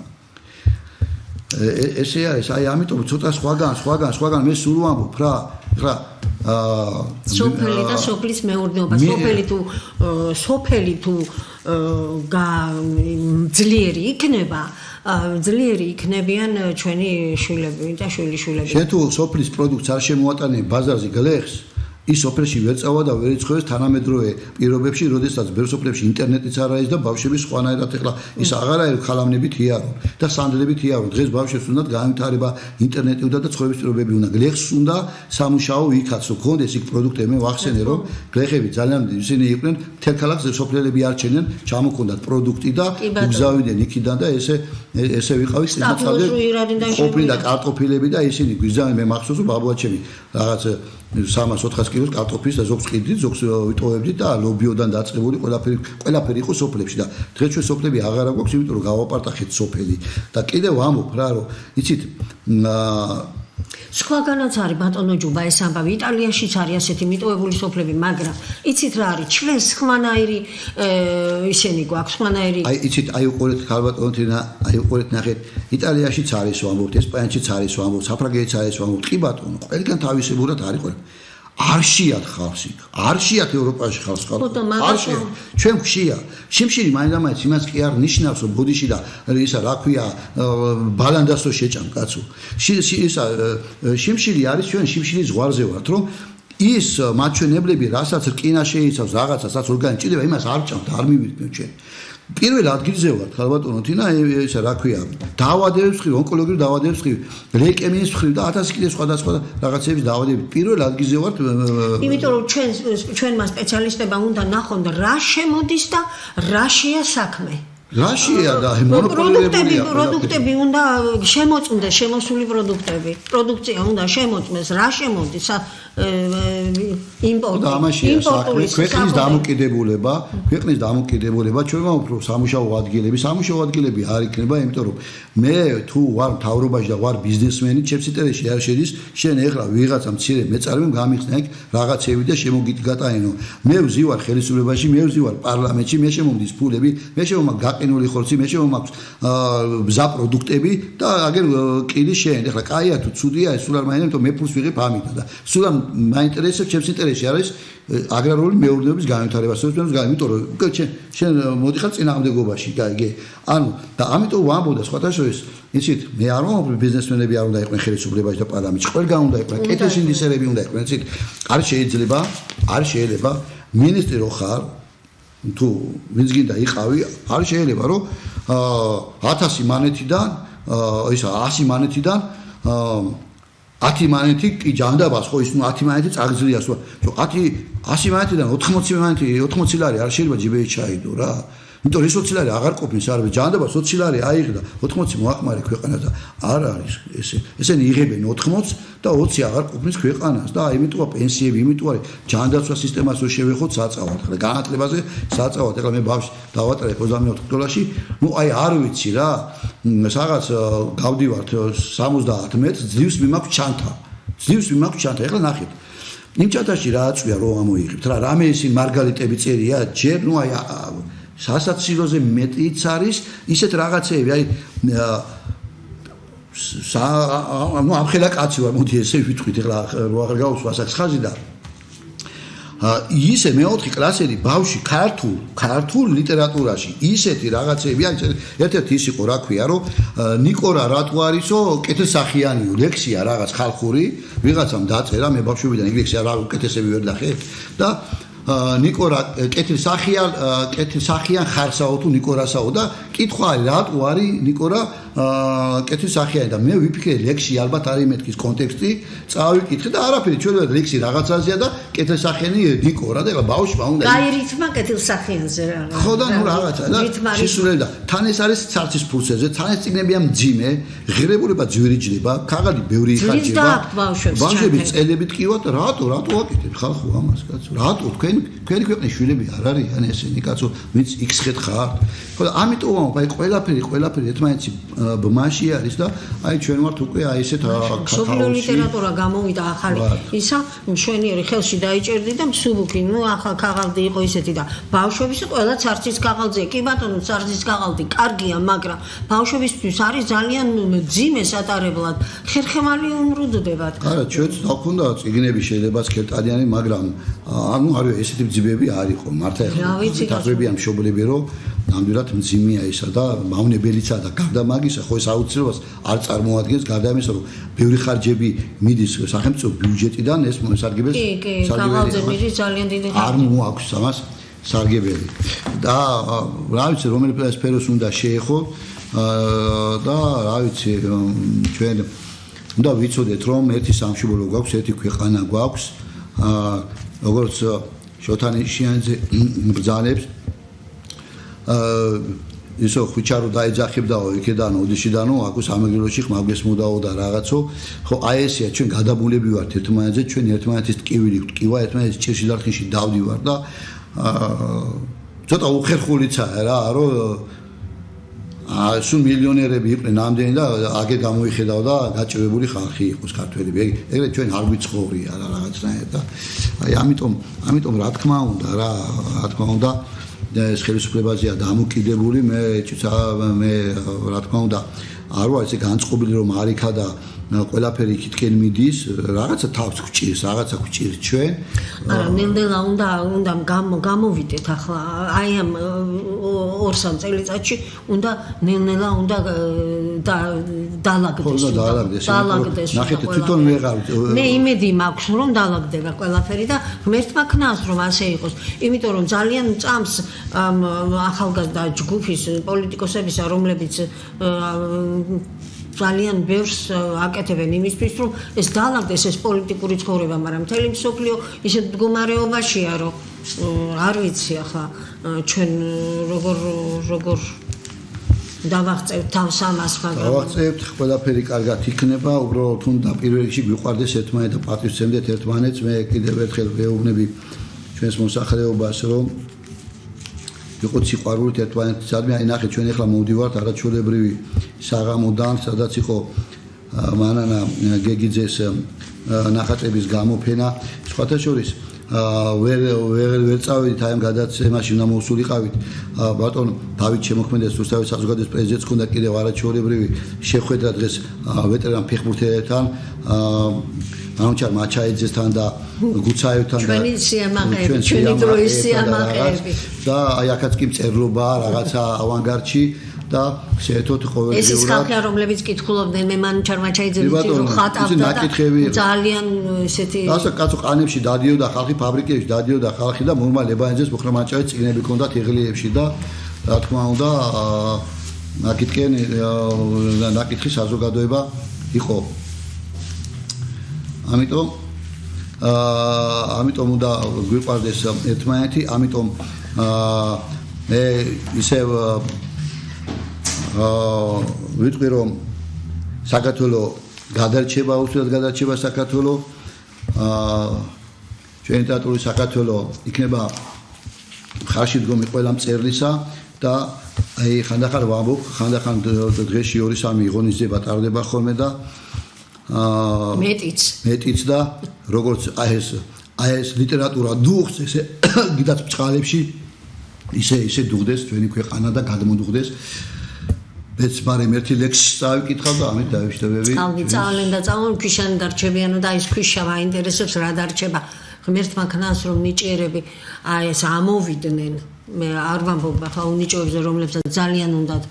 ესე არის, აი ამიტომ ცოტა სხვაგან მე სულ ვამბობ რა, ხა სოფელი და სოფლის მეურნეობა, სოფელი თუ ძლიერი იქნება, ძლიერი იქნებიან ჩვენი შვილები და შვილიშვილები. შენ თუ სოფლის პროდუქტს არ შემოატანე ბაზარზე გლეხს ის სოფელში ვერ წავა და ვერ იცხოვეს თანამედროვე პირობებში, როდესაც ბევრ სოფლებში ინტერნეტიც არ არის და ბავშვები სხვანაირად ეხლა ის აღარ არის ქალამნებით იარო და სანდლებით იარო. დღეს ბავშვებს უნდა გაანვითარება ინტერნეტი უნდა და ცხოვრების პირობები უნდა. გლეხს უნდა სამუშაო იქაც, რომ გქონდეს იქ პროდუქტები. მე ვახსენე რომ გლეხები ძალიან ისინი იყვნენ მთელ ქალაქს სოფლელები არჩენენ, ჩამოქონდათ პროდუქტი და უგზავდნენ იქიდან და ესე ვიყავით წინასწარ ყოფილი და კარტოფილები და ისინი გვიზავდნენ. მე მახსოვს რომ ბაბუაჩემი რაღაც 300-400 კილოს კარტოფილის და ზოგს ყიდით, ზოგს ვიტოვებდით და ლობიოდან დაწყებული ყველაფერი იყო სოფლებში და დღეს ჩვენ სოფლები აღარ აქვს, იმიტომ რომ გავაპარტახეთ სოფელი და კიდევ ვამბობ რა რომ იცით სხვაგანაც არის ბატონო ჯუბა ეს ამბავი იტალიაშიც არის ასეთი მიტოვებული სოფლები, მაგრამ იცით რა არის ჩვენ სხვანაირი ისენი გვაქვს სხვანაირი აი იცით აი უყურეთ ქალბატონო თინა აი უყურეთ ნახეთ იტალიაშიც არის ვამბობთ ესპანეთშიც არის ვამბობთ საფრანგეთიც არის ვამბობთ კი ბატონო ყველგან თავისებურად არის ყველა არ შეათ ხალხი არ შეათ ევროპაში ხალხს არ შეათ ჩვენ გვშია შიმშილი მაინდამაინც იმას კი არ ნიშნავს რომ ბოდიში და ისა რა ქვია ბალანდასო შეჭამ კაცო ისა შიმშილი არის ჩვენ შიმშილის ზღვარზე ვართ რომ ის მაჩვენებლები რასაც რკინა შეიცავს რაღაცასაც ორგანიზ ჭირდება იმას არ ჭამთ არ მივიდნენ ჩვენ პირველ ადგილზე ვარ ხალბატონო თინა ისა რა ქვია დაავადებების მხრივ ონკოლოგიური დაავადებების მხრივ ლეიკემიის მხრივ და 1000 კიდე სხვადასხვა რაღაცების დაავადებები პირველ ადგილზე ვარ იმიტომ რომ ჩვენმა სპეციალისტებმა უნდა ნახონ რა შემოდის და რა შეა საქმე რაშია და პროდუქტები უნდა შემოწმდეს შემოსული პროდუქტები პროდუქცია უნდა შემოწმდეს რა შემოდის იმპორტი. და ამაშია საქმე, ქვეყნის დამოკიდებულება, ჩვენმა უფრო სამუშაო ადგილები არ იქნება, იმიტომ რომ მე თუ ვარ მთავრობაში და ვარ ბიზნესმენი, ჩემს ინტერესში არ შედის, შენ ეხლა ვიღაცა მცირე მეწარმემ გამიხსნა იქ რაღაცები და შემოგიტანო. მე ვზივარ ხელისუფლებაში, მე ვზივარ პარლამენტში, მე შემომდის ფულები, მე შემომაქვს გაყინული ხორცი, მე შემომაქვს ბზა პროდუქტები და აგერ კიდე შენ. ეხლა კაია თუ ცუდია, ეს სულ არ მაინტერესებს, იმიტომ მე ფულს ვიღებ ამით და სულ არ მაინტერესებს, ჩემს ინტერესში არის აგრარული მეურნეობის განვითარება, იმიტომ რომ შენ მოდიხარ წინააღმდეგობაში, გაიგე? ანუ და ამიტომ ვამბობდა სხვათა შორის, იცით, მე არ ვამბობ ბიზნესმენები არ უნდა იყვნენ ხელისუფლებაში და პარლამენტში, ყველგან უნდა იყვნენ, კეთილშინდისერები უნდა იყვნენ, იცით? არ შეიძლება მინისტრი რო ხარ, თუ ვინც გინდა იყავი, არ შეიძლება რომ 1000 მანეთიდან, ისა 100 მანეთიდან 10 მანეთი კი ჯანდაბას ხო ის 10 მანეთი წაგზლია სულ 100 მანეთიდან 80 მანეთი 80 ლარი არ შეიძლება ჯიბეში ჩაიდო რა იმიტომ რომ 20 ლარი აღარ ყოფნის არ ჯანდაბას 20 ლარი აიღდა 80 მოახმარე ქვეყანას და არ არის ესენი იღებენ 80 და 20 აღარ ყოფნის ქვეყანას და იმიტომა პენსიები იმიტო არის ჯანდაცვა სისტემას რო შევეხოთ საწავად ხა განათლებაზე საწავად ეხლა მე ბავშვს დავატარებ 24 დოლარში ნუ აი არ ვიცი რა რაღაც გავდივართ 70 მეტრს ძლივს მიმაქვს ჩანთა ეხლა ნახეთ იმ ჩანთაში რა აწვია რო ამოიღებთ რა რამე ისინი მარგალიტები წერია ჯერ ნუ აი სასაცილოზე მეტიც არის ისეთ რაღაცეები აი ნუ ამხელა კაცი ვარ მოდი ესე ვიტყვით ეხლა რო აღარ გავუსვა ასაკს ხაზი და ისე მეოთხე კლასელი ბავშვი ქართულ ლიტერატურაში ისეთი რაღაცეები არის ერთ-ერთი ის იყო რა ქვია რომ ნიკორა რატო არისო კეთილსახიანიო ლექსია რაღაც ხალხური ვიღაცამ დაწერა მე ბავშვობიდან ეგ ლექსია რა უკეთესები ვერ ნახე და ნიკორა კეთილსახიან ხარსაო თუ ნიკორასაო და კითხვა არის რატო არის ნიკორა კეთილსახიანი და მე ვიფიქრე ლექსი ალბათ არის მეთქის კონტექსტი წავიკითხე და არაფერი ჩვენ ლექსი რაღაცაზეა და კეთილსახიანი ნიკორა და ეხლა ბავშვმა უნდა გაი რითმა კეთილსახიანზე რა ხო და ნუ რაღაცა და შესულელი და თან ეს არის ცარცის ფურცეზე თან ეს წიგნები ამ ძიმე ღირებულება ძვირიჯდება ქაღალდი ბევრი იხარჯება ბავშვები წელებით კივათ რატო აკეთებ ხალხო ამას კაცო რატო თქვენი ქვეყნის შვილები არ არიან ესენი კაცო ვინც იქსხეთ ხარ ხო და ამიტომ აი ყველაფერი ერთმანეთში ბმაში არის და აი ჩვენ ვართ უკვე აი ესეთ სოფლიო ლიტერატურა გამოვიდა ახალი ისა მშვენიერი ხელში დაიჭერდი და მსუბუქი ნუ ახალ ქაღალდი იყო ისეთი და ბავშვების ყველა ცარცის ქაღალდზე კი ბატონო ცარცის ქაღალდი კარგია მაგრამ ბავშვებისთვის არის ძალიან ძიმე სატარებლად ხერხემალი უმრუდდებათ არა ჩვენც დაგვქონდა წიგნები შეიძლება სქელტადიანი მაგრამ ანუ არის ესეთი ძიბები არ იყო მართა ეხლა თაგვებიან მშობლები რომ ნამდვილად მძიმეა ისა და მავნებელიცაა და გარდა მაგისა ხო ეს აუცილებლად არ წარმოადგენს გარდა იმისა რომ ბევრი ხარჯები მიდის სახელმწიფო ბიუჯეტიდან ეს მოსარგებელს სარგებელი მიდის ძალიან დიდი ხარჯი არ მოაქვს ამას სარგებელი და რა ვიცი რომელი სფეროს უნდა შეეხო და რა ვიცი ჩვენ უნდა ვიცოდეთ რომ ერთი სამშობლო გვაქვს ერთი ქვეყანა გვაქვს როგორც შოთანიშიანზე ბრძანებს ისო ხუჩარო დაეძახებდაო იქედანო ოდიშიდანო აქ სამეგრელოში ხმაგესმოდაო და რაღაცო ხო აი ესეა ჩვენ გადაბულები ვართ ერთმანეთზე ჩვენ ერთმანეთის ტკივილი ტკივა ერთმანეთის ჭირში დარხიში დავდივარ და ცოტა უხერხულიცაა რა რომ სულ მილიონერები იყვნენ ამდენი და აგე გამოიხედავ და გაჭირებული ხალხი იყოს ქართველები ეგრე ჩვენ არ ვიცხოვრია რა რაღაცნაირად და აი ამიტომ რა თქმა უნდა ეს ხელისუფლებაზეა დამოკიდებული მე რა თქმა უნდა არ ვარ ესე განწყობილი რომ არ იქა და ყველაფერი იქითკენ მიდის რაღაცა თავს გვჭირს რაღაცა გვჭირს ჩვენ არა ნელ-ნელა უნდა გამოვიდეთ ახლა აი ამ 2-3 წელიწადში უნდა ნელ-ნელა უნდა დაალაგდეს ნახეთ თვითონ ვეღარ მე იმედი მაქვს რომ დაალაგდება ყველაფერი და ღმერთმა ქნას რომ ასე იყოს იმიტომ რომ ძალიან წამს ახალგაზრდა ჯგუფის პოლიტიკოსებისა რომლებიც ძალიან ბევრს აკეთებენ იმისთვის რომ ეს დაალაგდეს ეს პოლიტიკური ცხოვრება მაგრამ მთელი მსოფლიო ისეთ მდგომარეობაშია რომ არ ვიცი ახლა ჩვენ როგორ დავაღწევთ თავს ამას, მაგრამ დავაღწევთ, ყველაფერი კარგად იქნება, უბრალოდ უნდა პირველ რიგში გვიყვარდეს ერთმანეთი და პატივს სცემდეთ ერთმანეთს. მე კიდევ ერთხელ ვეუბნები ჩვენს მოსახლეობას, რომ ვიყოთ სიყვარულით ერთმანეთისადმი. აი ნახეთ, ჩვენ ახლა მოვდივართ არაჩვეულებრივი საღამოდან, სადაც იყო მანანა გეგიძეს ნახატების გამოფენა. სხვათა შორის ვერ წავედით აი ამ გადაცემაში, უნდა მოვსულიყავით ბატონ დავით შემოქმედას, რუსთავის საზოგადოების პრეზიდენტს ჰქონდა კიდევ არაჩვეულებრივი შეხვედრა დღეს ვეტერან ფეხბურთელთან, ანუჩარ მაჩაიძესთან და გუცაევთან და ჩვენი სიამაყეები, ჩვენი დროის სიამაყეები. და აი აქაც კი მწერლობა რაღაცა ავანგარდში და შეერთოთ ყოველდღიურად. ეს ის ხალხია, რომლებიც კითხულობდნენ, მე მანუჩარ მაჩაიძეების რომ ხატავდა და ძალიან ესეთი ასე კაცო ყანებში დადიოდა ხალხი, ფაბრიკებში დადიოდა ხალხი და მურმა ლებანიძეს მოხრა მაჩაიძე წიგნები ჰქონდა თიღლიებში და რა თქმა უნდა ნაკითხენ ნაკითხი საზოგადოება იყო. ამიტომ უნდა გვიყვარდეს ერთმანეთი, ამიტომ მე ისევ ვიტყვი რომ საქართველო გადარჩება, უსულად გადარჩება საქართველო. ჩვენი ტატული საქართველო იქნება ხარში დგომი ყველა მწერლისა და აი ხანდახან ვამბობ, ხანდახან დღეში 2-3 ღონისძიება ტარდება ხოლმე და მეტიც და როგორც აი ეს ლიტერატურა დუღს ესე კიდაც ბჭყალებში ისე დუღდეს ჩვენი ქვეყანა და გადმოდუღდეს. მეც მაგრამ ერთი ლექსი წავიკითხავ და ამით დავიშტებები. წავლენ და წავლენ ქვიშანი დარჩებიანო და ის ქვიშა მაინტერესებს რა დარჩება. ღმერთმა ქნას რომ ნიჭიერები აი ეს ამოვიდნენ. მე არ ვამბობ ახლა უნიჭოებზე, რომლებსაც ძალიან უნდათ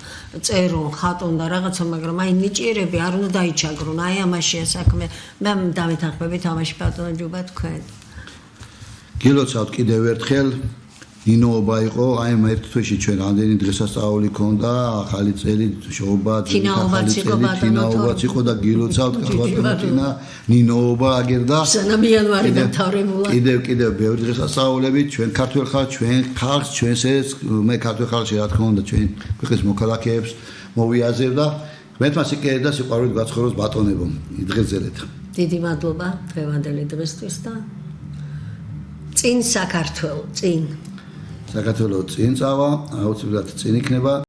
წერონ, ხატონ და რაღაცა, მაგრამ აი ნიჭიერები არ უნდა დაიჩაგრონ. აი ამაშია საქმე. მე დამეთანხმებით ამაში ბატონო ჯუბა თქვენ. გილოცავთ კიდევ ერთხელ. ნინოობა იყო, აი ამ ერთ თვეში ჩვენ რამდენი დღესასწაული ქონდა, ახალი წელი, შოობა, თინაობაც იყო და გილოცავთ კაბატონა, ნინოობა აგერდა. სანამ იანვარი დამთავრებულა. კიდევ ბევრი დღესასწაულები, ჩვენ ქართველ ხალხს, ჩვენ ხალხს, ჩვენს ეს, მე ქართველ ხალხში რა თქმა უნდა, ჩვენ ქვეყნის მოქალაქეებს მოვიაზევ და ღმერთმა სიკეთე და სიყვარული გაცხოვროს ბატონებო. იდღეძელეთ. დიდი მადლობა დღევანდელი დღესთვის და წინ საქართველო, წინ საქართველო წინ წავა, აუცილებლად წინ იქნება.